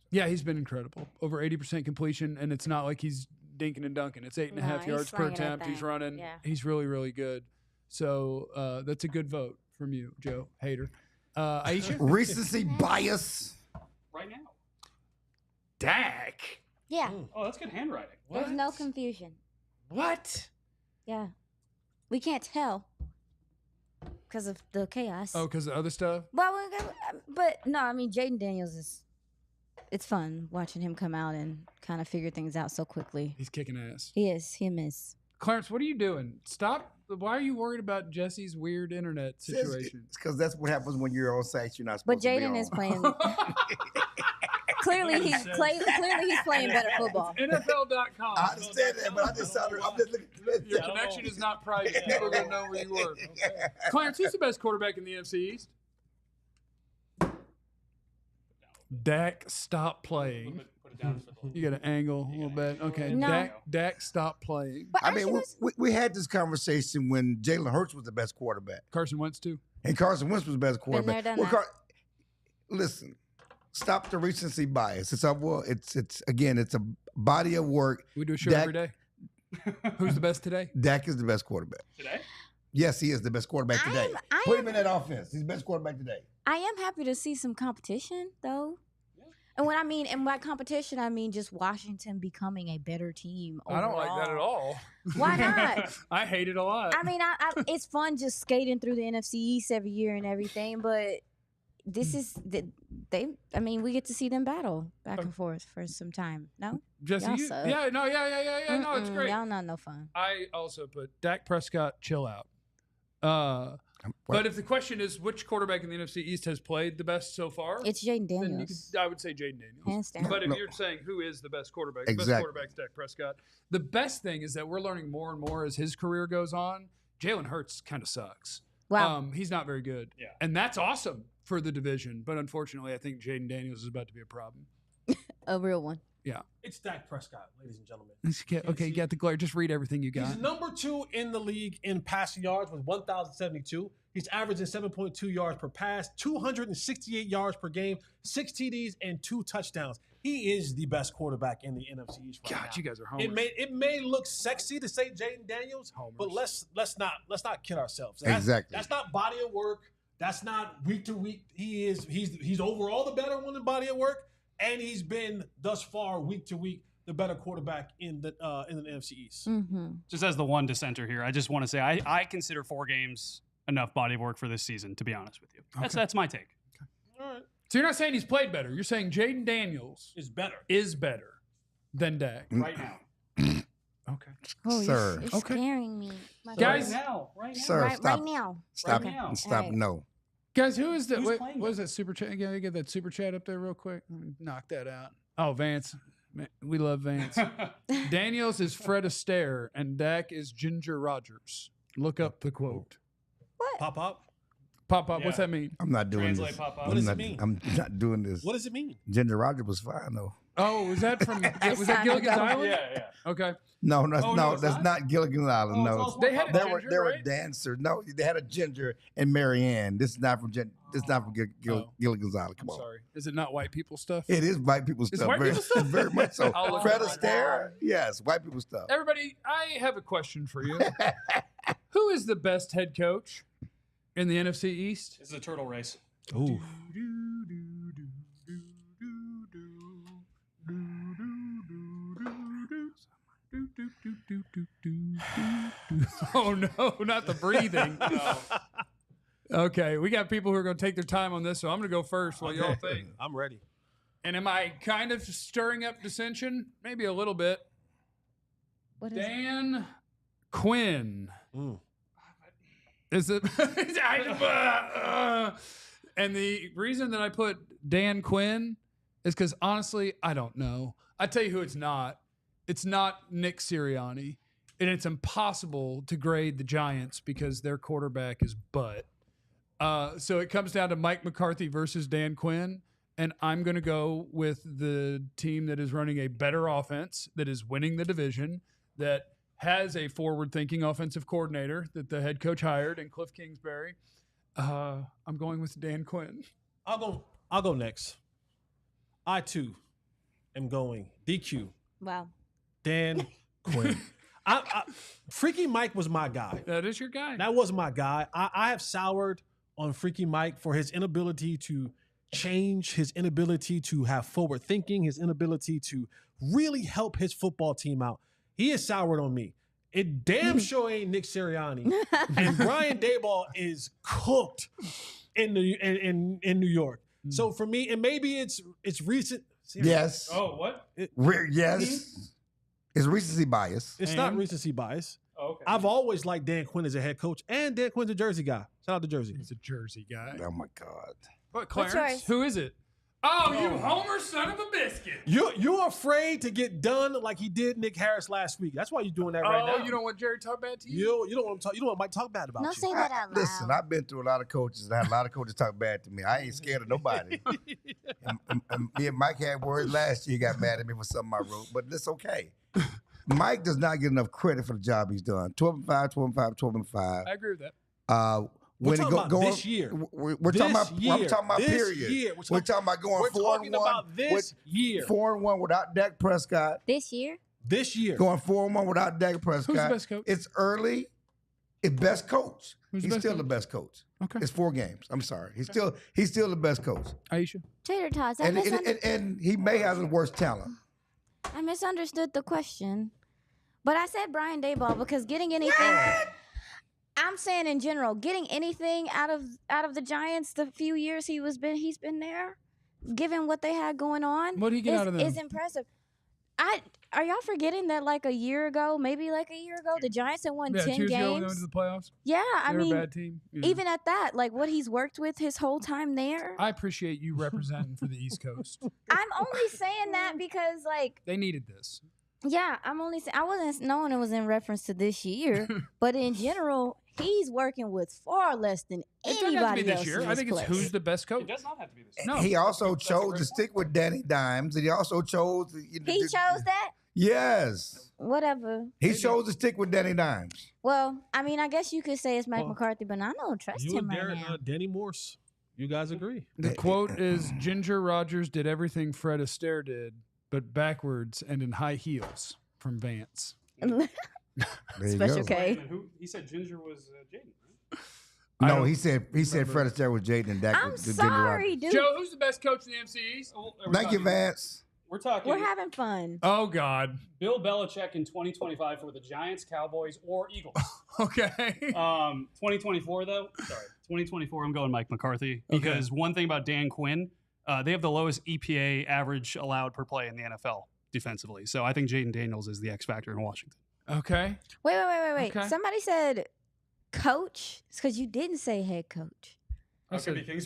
Yeah, he's been incredible. Over 80% completion, and it's not like he's dinking and dunking. It's 8.5 yards per attempt. He's running. Yeah. He's really, really good. So that's a good vote from you, Joe Hader. Aisha? Recency bias. Right now. Dak. Yeah. Oh, that's good handwriting. There's no confusion. What? Yeah. We can't tell because of the chaos. Oh, because of other stuff? But no, I mean, Jayden Daniels it's fun watching him come out and kind of figure things out so quickly. He's kicking ass. He is. Him is. Clarence, what are you doing? Stop. Why are you worried about Jesse's weird internet situation? It's because that's what happens when you're on sites you're not supposed to be on. But Jayden is playing. Clearly he's playing better football. NFL.com. I understand that, but I'm just looking. Your connection is not private. People are going to know where you were. Clarence, who's the best quarterback in the NFC East? Dak, stop playing. You got an angle a little bit. Okay, no. Dak, stop playing. I mean, we had this conversation when Jalen Hurts was the best quarterback. Carson Wentz, too. And Carson Wentz was the best quarterback. Been there, done that. Listen, stop the recency bias. It's a body of work. We do a show every day. Who's the best today? Dak is the best quarterback. Today? Yes, he is the best quarterback today. Put him in that offense. He's the best quarterback today. I am happy to see some competition, though. And when I mean, and by competition, I mean just Washington becoming a better team overall. I don't like that at all. Why not? I hate it a lot. I mean, it's fun just skating through the NFC East every year and everything, but this is we get to see them battle back and forth for some time. No? Jesse, no, it's great. Y'all not no fun. I also put Dak Prescott, chill out. But if the question is which quarterback in the NFC East has played the best so far, it's Jayden Daniels. I would say Jayden Daniels. Hands down. But if you're saying who is the best quarterback, exactly. The best quarterback's Dak Prescott. The best thing is that we're learning more and more as his career goes on. Jalen Hurts kind of sucks. Wow. He's not very good. Yeah. And that's awesome for the division. But unfortunately, I think Jayden Daniels is about to be a problem. A real one. Yeah. It's Dak Prescott, ladies and gentlemen. Okay, you got the glare. Just read everything you got. He's number 2 in the league in passing yards with 1,072. He's averaging 7.2 yards per pass, 268 yards per game, 6 TDs, and 2 touchdowns. he is the best quarterback in the NFC East right now. God, you guys are homers. It may look sexy to say Jayden Daniels, Homers. but let's not kid ourselves. Exactly. That's not body of work. That's not week to week. He's overall the better one in body of work, and he's been thus far week to week the better quarterback in the NFC East. Mm-hmm. Just as the one dissenter here, I just want to say I consider 4 games enough body of work for this season, to be honest with you. That's my take. All right. So you're not saying he's played better. You're saying Jayden Daniels Is better. than Dak. Right now. Okay. Oh, Sir. You're Okay. scaring me. Guys- Right now. Sir, right stop. now. Stop. Right now. Stop. All right. No. Guys, who is that? Who's What playing was that super chat? Get that super chat up there real quick. Let me knock that out. Oh, Vance. Man, we love Vance. Daniels is Fred Astaire and Dak is Ginger Rogers. Look up the quote. What? Pop up. Pop up. What's Yeah. that mean? I'm not doing Translate this. pop up. What does it mean? I'm not doing this. What does it mean? Ginger Rogers was fine though. Oh, was that from? was that time Gilligan's ago. Island? Yeah. Okay. No, that's Oh, no, it's that's not? not Gilligan's Island. Oh, no, it's also They had Pop a Up. ginger, there were right? dancers. No, they had a Ginger and Marianne. This is not from This is not from Oh. Gilligan's Island. Come I'm on. sorry. Is it not white people stuff? It is white people It's stuff. white very, people stuff? very much so. I'll look Fred it up. Astaire, yes, white people stuff. Everybody, I have a question for you. Who is the best head coach in the NFC East? It's a turtle race. Ooh. Oh no, not the breathing. Okay, we got people who are going to take their time on this, so I'm going to go first. What y'all think? I'm ready. And am I kind of stirring up dissension? Maybe a little bit. What is Dan Quinn. Mm. Is it? And the reason that I put Dan Quinn is because honestly, I don't know. I tell you who it's not. It's not Nick Sirianni, and it's impossible to grade the Giants because their quarterback is butt. So it comes down to Mike McCarthy versus Dan Quinn, and I'm going to go with the team that is running a better offense, that is winning the division, that has a forward-thinking offensive coordinator that the head coach hired in Cliff Kingsbury. I'm going with Dan Quinn. I'll go next. I too am going DQ. Wow. Dan Quinn. Freaky Mike was my guy. That is your guy. That was my guy. I have soured on Freaky Mike for his inability to change, his inability to have forward thinking, his inability to really help his football team out. He is soured on me. It damn sure ain't Nick Sirianni. And Brian Daboll is cooked in New York. So for me, and maybe it's recent. Yes. Oh, what? Yes. It's recency bias. It's not recency bias. Oh, okay. I've always liked Dan Quinn as a head coach, and Dan Quinn's a Jersey guy. Shout out to Jersey. He's a Jersey guy. Oh my God. What, What's Clarence? yours? Who is it? Oh, you homer son of a biscuit. You're afraid to get done like he did Nick Harris last week. That's why you're doing that right now. Oh, you don't want Jerry to talk bad to you? You don't want him to you don't want Mike to talk bad about No, you. say that out loud. Listen, I've been through a lot of coaches and I had a lot of coaches talk bad to me. I ain't scared of nobody. and me and Mike had words last year. He got mad at me for something I wrote, but it's okay. Mike does not get enough credit for the job he's done. 12-5, 12-5, 12-5. I agree with that. We're talking about this year. We're talking about. I'm talking about This period. year. We're talking about going 4-1. We're talking about this year. 4-1 without Dak Prescott. This year? This year. Going 4-1 without Dak Prescott. Who's the best coach? It's early. It's best coach. Who's the He's best still coach? the best coach. Okay. It's 4 games. I'm sorry. He's still the best coach. Aisha? Tater tots. And he may have the worst talent. I misunderstood the question. But I said Brian Daboll because getting anything I'm saying in general, getting anything out of the Giants the few years he's been there, given what they had going on. What did he get out of them? Is impressive. Are y'all forgetting that maybe a year ago, the Giants had won 10 2 years ago when they went games? to the playoffs. Yeah, They're a bad team. Even at that, like what he's worked with his whole time there. I appreciate you representing for the East Coast. I'm only saying that because, like, They needed this. yeah, I wasn't knowing it was in reference to this year, but in general, he's working with far less than It doesn't have to be anybody else this year. in I this think it's place. who's the best coach. It does not have to be this. No. He also That's a chose great to stick with Danny Dimes, and he also chose. He chose that? Yes. Whatever. He chose to stick with Danny Dimes. Well, I mean, I guess you could say it's Mike McCarthy, but I don't trust You him and right now. Danny Morse. You guys agree? The quote is, Ginger Rogers did everything Fred Astaire did, but backwards and in high heels from Vance. Special K. He said Ginger was Jayden, right? No, he said Fred Astaire was Jayden and Dak. I'm sorry, dude. Joe, who's the best coach in the NFC East? Thank you, Vance. We're having fun. Oh, God. Bill Belichick in 2025 for the Giants, Cowboys, or Eagles. Okay. 2024, though. Sorry. 2024, I'm going Mike McCarthy. Because one thing about Dan Quinn, they have the lowest EPA average allowed per play in the NFL defensively. So I think Jayden Daniels is the X factor in Washington. Okay. Wait. Okay. Somebody said coach. It's because you didn't say head coach.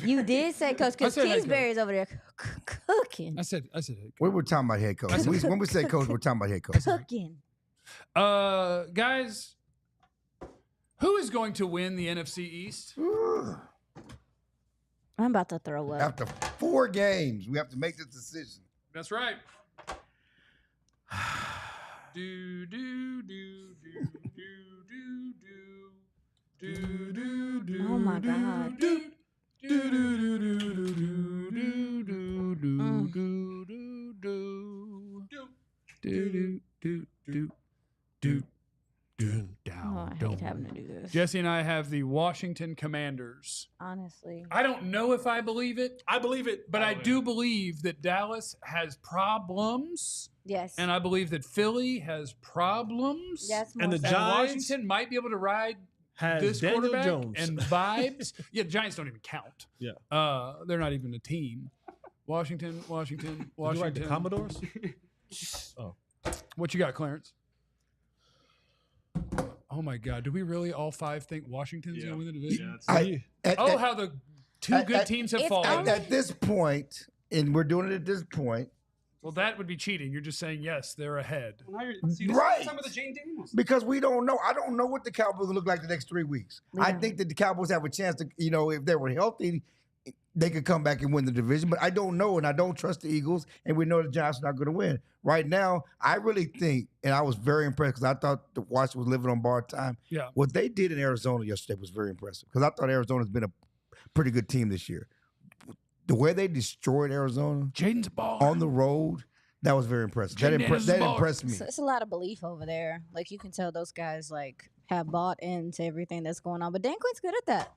You did say coach because Kingsbury's over there cooking. I said head coach. We were talking about head coach. When we say coach, we're talking about head coach. Cooking. Guys, who is going to win the NFC East? I'm about to throw up. After 4 games, we have to make this decision. That's right. Do do do do do do do do do. Oh my God. Do do do do do do do do do do do do do. Oh, I hate having to do this. Jesse and I have the Washington Commanders. Honestly. I don't know if I believe it. I believe it. But I do believe that Dallas has problems. Yes. And I believe that Philly has problems. Yes. And the And Giants Washington might be able to ride has this Daniel quarterback Jones. and vibes. Yeah, the Giants don't even count. Yeah. They're not even a team. Washington. Did you write the Commodores? Oh. What you got, Clarence? Oh my God! Do we really all 5 think Washington's going to win the division? How the 2 good teams have fallen. At this point, and we're doing it at this point. Well, that would be cheating. You're just saying yes, they're ahead. Well, now Right. Some of the Jayden Daniels. Because we don't know. I don't know what the Cowboys will look like the next 3 weeks. I think that the Cowboys have a chance to, if they were healthy, they could come back and win the division. But I don't know, and I don't trust the Eagles, and we know the Giants are not going to win. Right now, I really think, and I was very impressed because I thought the Washington was living on borrowed time. Yeah. What they did in Arizona yesterday was very impressive because I thought Arizona's been a pretty good team this year. The way they destroyed Arizona Jaden's ball on the road, that was very impressive. That impressed me. So it's a lot of belief over there. Like, you can tell those guys, have bought into everything that's going on. But Dan Quinn's good at that.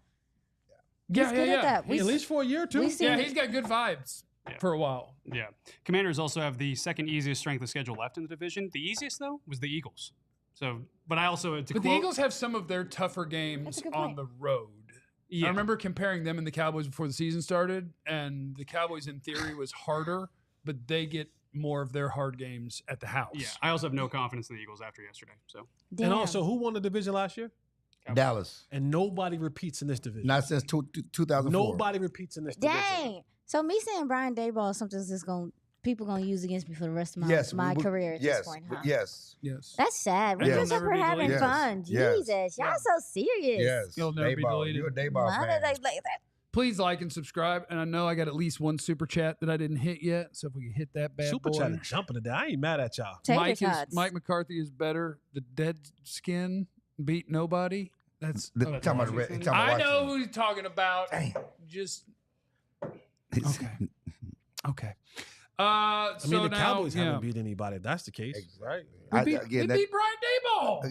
Yeah, He's good at that. At least for a year or 2. Yeah, he's got good vibes for a while. Yeah. Commanders also have the second easiest strength of schedule left in the division. The easiest, though, was the Eagles. So, but I also... But the Eagles have some of their tougher games on the road. Yeah. I remember comparing them and the Cowboys before the season started, and the Cowboys, in theory, was harder, but they get more of their hard games at the house. Yeah, I also have no confidence in the Eagles after yesterday. So, And also, who won the division last year? Cowboys. Dallas. And nobody repeats in this division. Not since 2004. Nobody repeats in this division. Dang. So me saying Brian Daboll is something that's people gonna use against me for the rest of my career at this point, huh? Yes. That's sad. We're just up here having fun. Jesus, y'all so serious. Yes. You'll never be deleted. You're a Daboll fan. Please like and subscribe. And I know I got at least 1 super chat that I didn't hit yet. So if we can hit that bad Super boy. chat is jumping today. I ain't mad at y'all. Mike McCarthy is better. The dead skin beat nobody. That's I know who he's talking about. Dang. Just okay. I mean, the Cowboys haven't beat anybody. If that's the case, right? They beat Brian Daboll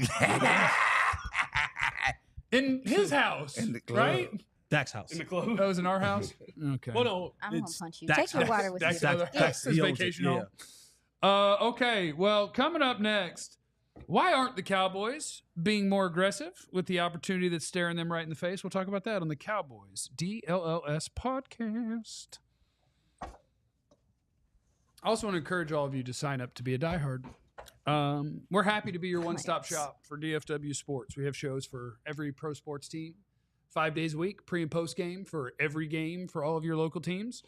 in his house, right? Dak's house. In the club. That was in our house. Okay. Well, no, I'm gonna punch you. Dak's Take your house. water with Dak's you. house. That's his vacation home. Okay. Well, coming up next, why aren't the Cowboys being more aggressive with the opportunity that's staring them right in the face? We'll talk about that on the Cowboys DLLS podcast. I also want to encourage all of you to sign up to be a diehard. We're happy to be your one-stop shop for DFW sports. We have shows for every pro sports team, 5 days a week, pre and post game for every game for all of your local teams.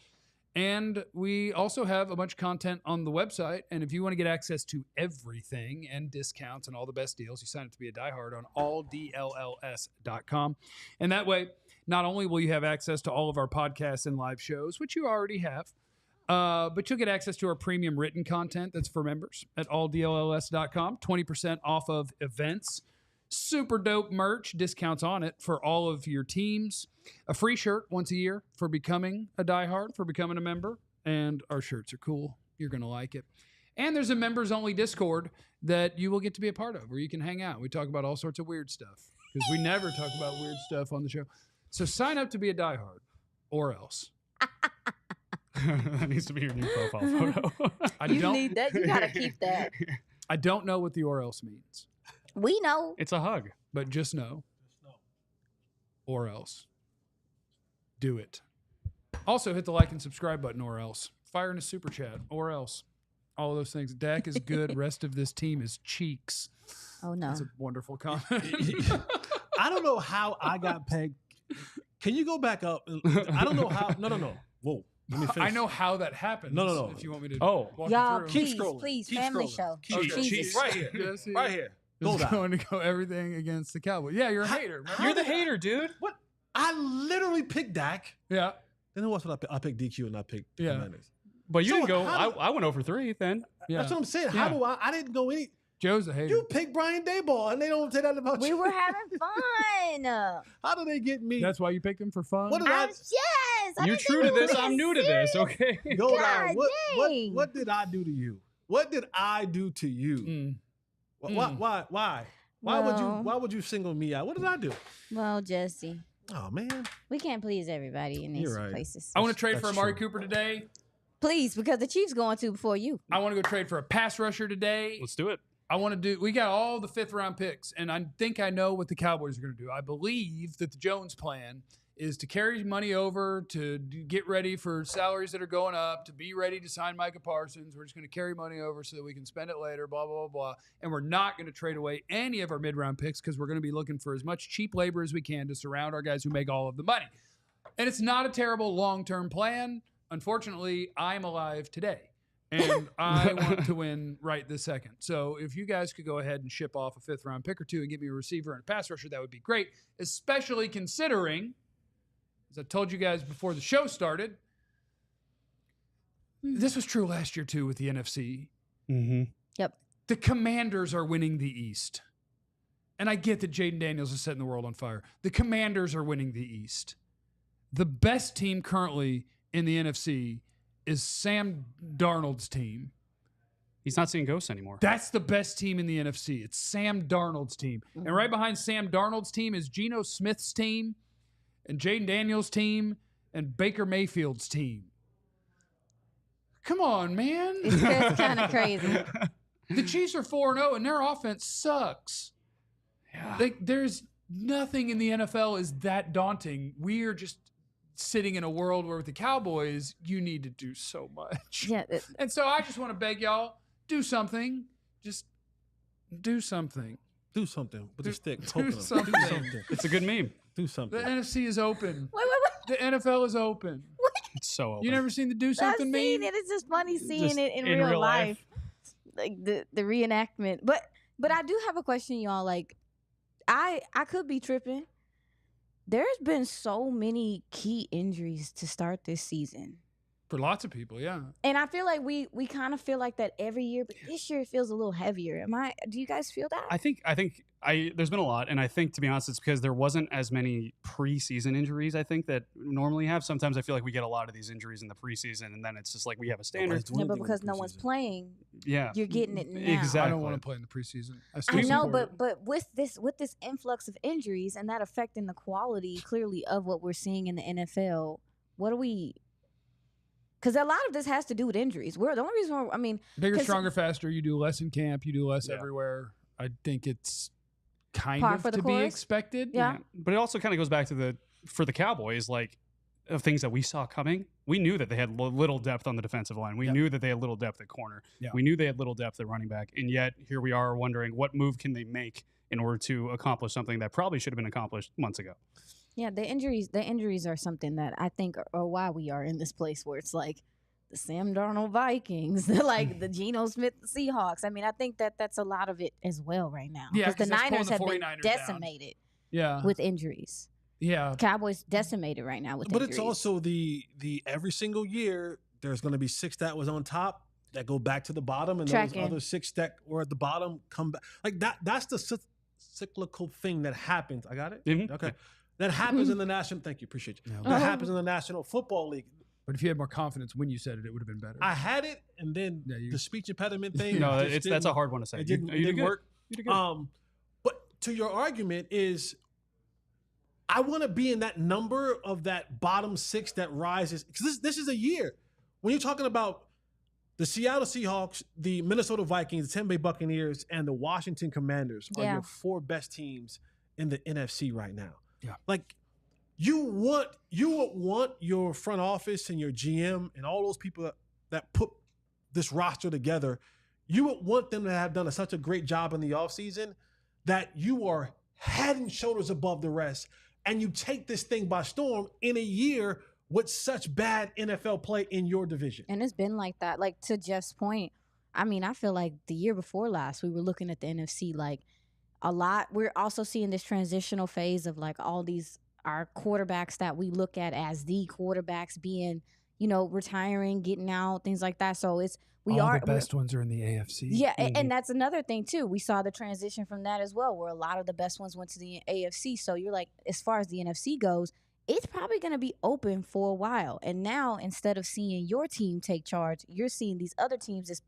And we also have a bunch of content on the website. And if you want to get access to everything and discounts and all the best deals, you sign up to be a diehard on ALLDLLS.com. And that way, not only will you have access to all of our podcasts and live shows, which you already have, but you'll get access to our premium written content that's for members at ALLDLLS.com, 20% off of events, super dope merch, discounts on it for all of your teams. A free shirt once a year for becoming a diehard, for becoming a member. And our shirts are cool. You're going to like it. And there's a members-only Discord that you will get to be a part of where you can hang out. We talk about all sorts of weird stuff because we never talk about weird stuff on the show. So sign up to be a diehard or else. That needs to be your new profile photo. You need that. You got to keep that. I don't know what the or else means. We know. It's a hug. But just know. Or else. Do it. Also, hit the like and subscribe button or else. Fire in a super chat or else. All of those things. Dak is good. Rest of this team is cheeks. Oh, no. That's a wonderful comment. I don't know how I got pegged. Can you go back up? I don't know how. No. Whoa. Let me finish. I know how that happens. No. If you want me to walk y'all, you through. please, Keep scrolling. please, Keep family scrolling. show. Cheese. Right here. Jesse Right here. is Go down. going to go everything against the Cowboys. Yeah, you're a hater. Remember? You're the hater, dude. What? I literally picked Dak. Yeah. Then what's what I picked DQ and I picked the Yeah. Commanders. But you So didn't go. how do- I went over 3 then. Yeah. That's what I'm saying. Yeah. How do I didn't go any. Joe's a hater. You picked Brian Daboll and they don't say that about We you. were having fun. How do they get me? That's why you picked him for fun? What did I Yes. I You're think true they to were this. being I'm new to this. Okay. go God down? dang. What did I do to you? What did I do to you? Mm. Why would you single me out? What did I do? Well, Jesse, Oh man. we can't please everybody in these You're right. places. I want to trade That's for Amari true. Cooper today. Please, because the Chiefs going to before you. I want to go trade for a pass rusher today. Let's do it. We got all the 5th round picks, and I think I know what the Cowboys are going to do. I believe that the Jones plan is to carry money over, to get ready for salaries that are going up, to be ready to sign Micah Parsons. We're just going to carry money over so that we can spend it later, blah, blah, blah, blah. And we're not going to trade away any of our mid-round picks because we're going to be looking for as much cheap labor as we can to surround our guys who make all of the money. And it's not a terrible long-term plan. Unfortunately, I'm alive today. And I want to win right this second. So if you guys could go ahead and ship off a 5th round pick or two and give me a receiver and a pass rusher, that would be great, especially considering, as I told you guys before the show started, this was true last year too with the NFC. Mm-hmm. Yep. The Commanders are winning the East. And I get that Jayden Daniels is setting the world on fire. The Commanders are winning the East. The best team currently in the NFC is Sam Darnold's team. He's not seeing ghosts anymore. That's the best team in the NFC. It's Sam Darnold's team. And right behind Sam Darnold's team is Geno Smith's team and Jayden Daniels' team and Baker Mayfield's team. Come on, man. It's kind of crazy. The Chiefs are 4-0 and their offense sucks. Yeah. There's nothing in the NFL is that daunting. We are just sitting in a world where with the Cowboys, you need to do so much. Yeah. And so I just want to beg y'all, do something. Just do something. Do something with the stick. do Poking them. something. Do something. It's a good meme. Do The something. NFC is open. Wait. The NFL is open. It's so open. You never seen the do I've something seen meme? it. It's just funny seeing Just it in real life. Like the reenactment. But I do have a question, y'all. Like, I could be tripping. There's been so many key injuries to start this season. For lots of people, yeah. And I feel like we kind of feel like that every year, but this year it feels a little heavier. Do you guys feel that? I think there's been a lot, and I think, to be honest, it's because there wasn't as many preseason injuries, I think, that normally have. Sometimes I feel like we get a lot of these injuries in the preseason, and then it's just like we have a standard. No, but because no one's playing, Yeah. you're getting it now. Exactly. I don't want to play in the preseason. I know, support it. but with this influx of injuries and that affecting the quality clearly of what we're seeing in the NFL, what are we? Because a lot of this has to do with injuries. We're the only reason. Bigger, 'cause- stronger, faster. You do less in camp. You do less Yeah. everywhere. I think it's kind Par of for the to be course? expected. Yeah. But it also kind of goes back to for the Cowboys, like, of things that we saw coming. We knew that they had little depth on the defensive line. We knew that they had little depth at corner. Yeah. We knew they had little depth at running back. And yet here we are wondering what move can they make in order to accomplish something that probably should have been accomplished months ago. Yeah, the injuries are something that I think are why we are in this place where it's like the Sam Darnold Vikings, like the Geno Smith Seahawks. I mean, I think that's a lot of it as well right now. Yeah, because the 'cause that's pulling Niners the have been 49ers down. decimated Yeah. with injuries. Yeah. Cowboys decimated right now with But injuries. it's also the every single year there's going to be 6 that was on top that go back to the bottom, and Tracking. those other 6 that were at the bottom come back. Like that's the cyclical thing that happens. I got it? Mm-hmm. Okay. That happens in the national. Thank you. Appreciate you. That happens in the National Football League. But if you had more confidence when you said it, it would have been better. I had it, and then the speech impediment thing. No, that's a hard one to say. It didn't work. You did good. But to your argument is, I want to be in that number of that bottom 6 that rises. Because this is a year. When you're talking about the Seattle Seahawks, the Minnesota Vikings, the Tampa Bay Buccaneers, and the Washington Commanders are your 4 best teams in the NFC right now. Yeah. Like, you would want your front office and your GM and all those people that put this roster together, you would want them to have done such a great job in the offseason that you are head and shoulders above the rest, and you take this thing by storm in a year with such bad NFL play in your division. And it's been like that. Like, to Jeff's point, I mean, I feel like the year before last, we were looking at the NFC like a lot. We're also seeing this transitional phase of like all these our quarterbacks that we look at as the quarterbacks being, retiring, getting out, things like that. So the best ones are in the AFC. Yeah, and that's another thing too. We saw the transition from that as well, where a lot of the best ones went to the AFC. So you're like, as far as the NFC goes, it's probably going to be open for a while. And now, instead of seeing your team take charge, you're seeing these other teams that's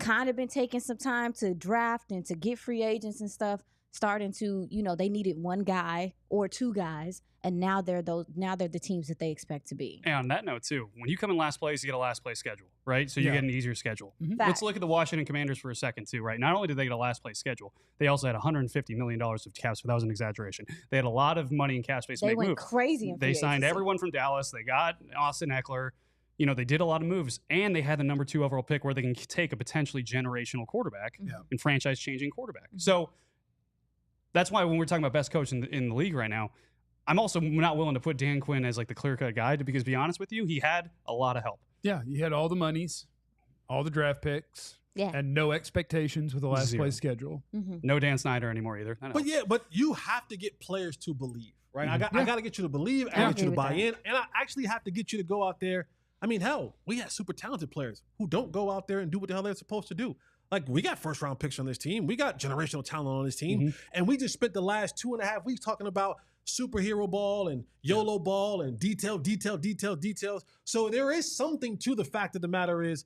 kind of been taking some time to draft and to get free agents and stuff, starting to, they needed 1 guy or 2 guys, and now they're the teams that they expect to be. And on that note too, when you come in last place, you get a last place schedule, right? So you get an easier schedule. Mm-hmm. Let's look at the Washington Commanders for a second too, right? Not only did they get a last place schedule, they also had $150 million of cap space. That was an exaggeration. They had a lot of money in cap space to make moves. They went crazy. They signed everyone from Dallas. They got Austin Eckler. They did a lot of moves, and they had the number 2 overall pick where they can take a potentially generational quarterback and franchise-changing quarterback. Mm-hmm. So that's why when we're talking about best coach in the league right now, I'm also not willing to put Dan Quinn as like the clear-cut guy, because to be honest with you, he had a lot of help. Yeah, you had all the monies, all the draft picks, and no expectations with the last place schedule. Mm-hmm. No Dan Snyder anymore either. But you have to get players to believe, right? Mm-hmm. I got to get you to believe, I get you to buy in, and I actually have to get you to go out there. I mean, hell, we have super talented players who don't go out there and do what the hell they're supposed to do. Like, we got first-round picks on this team. We got generational talent on this team. Mm-hmm. And we just spent the last 2.5 weeks talking about superhero ball and YOLO ball and details. So there is something to the fact of the matter is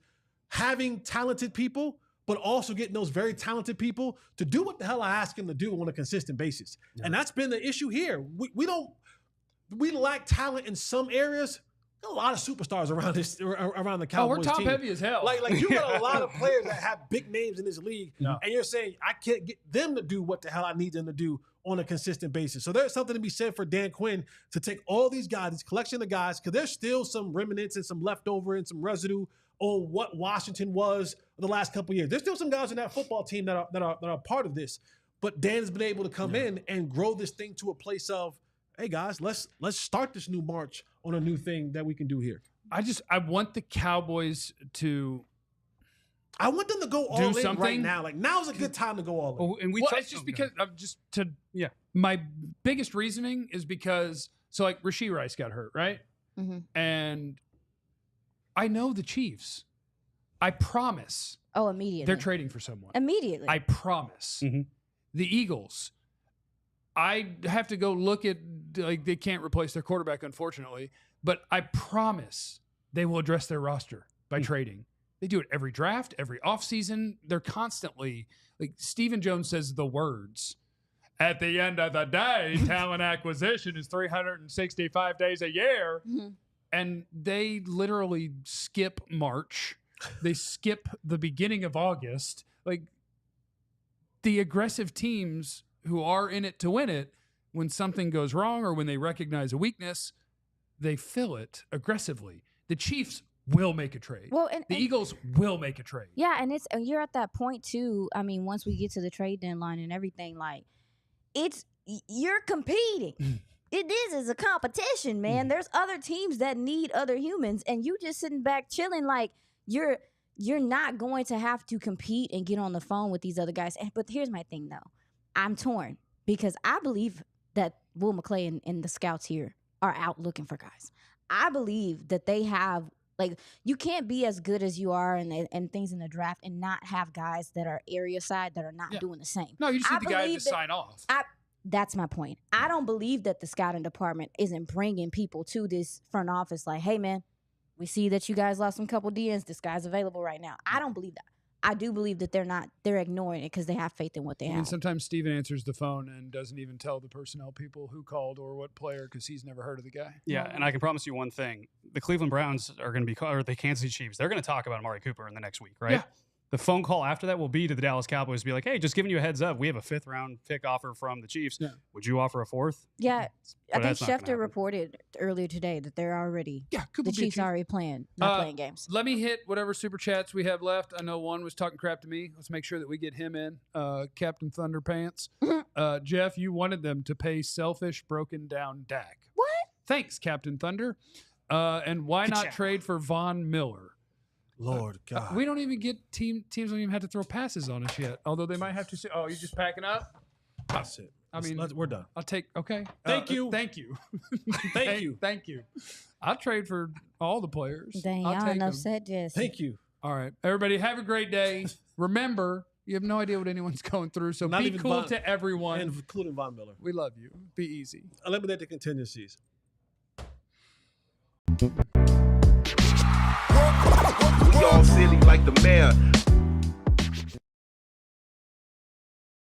having talented people, but also getting those very talented people to do what the hell I ask them to do on a consistent basis. Yeah. And that's been the issue here. We lack talent in some areas. A lot of superstars around the Cowboys we're top team. Heavy as hell. Like you got a lot of players that have big names in this league, and you're saying I can't get them to do what the hell I need them to do on a consistent basis. So there's something to be said for Dan Quinn to take all these guys, this collection of guys, because there's still some remnants and some leftover and some residue on what Washington was the last couple of years. There's still some guys on that football team that are part of this, but Dan's been able to come in and grow this thing to a place of, hey guys, let's start this new march on a new thing that we can do here. I want the Cowboys to. I want them to go all in right now. Like, now's a good time to go all in. Oh, and it's just because of my biggest reasoning is because Rashee Rice got hurt, right? Mm-hmm. And I know the Chiefs. I promise. Oh, immediately. They're trading for someone. Immediately. I promise. Mm-hmm. The Eagles. I have to go look at, they can't replace their quarterback, unfortunately, but I promise they will address their roster by trading. They do it every draft, every offseason. They're constantly, Stephen Jones says the words, at the end of the day, talent acquisition is 365 days a year. Mm-hmm. And they literally skip March. They skip the beginning of August. The aggressive teams who are in it to win it, when something goes wrong or when they recognize a weakness, they fill it aggressively. The Chiefs will make a trade. Well, the Eagles will make a trade. Yeah, and you're at that point too. I mean, once we get to the trade deadline and everything, you're competing. It's a competition, man. There's other teams that need other humans, and you just sitting back chilling you're not going to have to compete and get on the phone with these other guys. But here's my thing, though. I'm torn because I believe that Will McClay and the scouts here are out looking for guys. I believe that they have Like, you can't be as good as you are and things in the draft and not have guys that are area side that are not doing the same. No, you just need the guy to sign off. That's my point. I don't believe that the scouting department isn't bringing people to this front office like, hey, man, we see that you guys lost some couple DNs. This guy's available right now. I don't believe that. I do believe that they're ignoring it because they have faith in what they have. Sometimes Steven answers the phone and doesn't even tell the personnel people who called or what player because he's never heard of the guy. Yeah, and I can promise you one thing. The Cleveland Browns are going to be, or the Kansas City Chiefs, they're going to talk about Amari Cooper in the next week, right? Yeah. The phone call after that will be to the Dallas Cowboys to be like, hey, just giving you a heads up. We have a 5th-round pick offer from the Chiefs. Yeah. Would you offer a 4th? Yeah. But I think Schefter reported earlier today that they're already, the Chiefs are already playing games. Let me hit whatever super chats we have left. I know one was talking crap to me. Let's make sure that we get him in. Captain Thunderpants. Jeff, you wanted them to pay selfish, broken down Dak. What? Thanks, Captain Thunder. And why not trade for Von Miller? Lord God. We don't even get teams don't even have to throw passes on us yet. Although they might have to say, oh, you're just packing up? That's it. We're done. I'll take, okay. Thank you. Thank you. Thank you. Thank you. I'll trade for all the players. Dang, I'll y'all take enough them. said, Jesse. Thank you. All right. Everybody have a great day. Remember, you have no idea what anyone's going through. So be cool to everyone. Including Von Miller. We love you. Be easy. Eliminate the contingencies. We all silly like the mayor.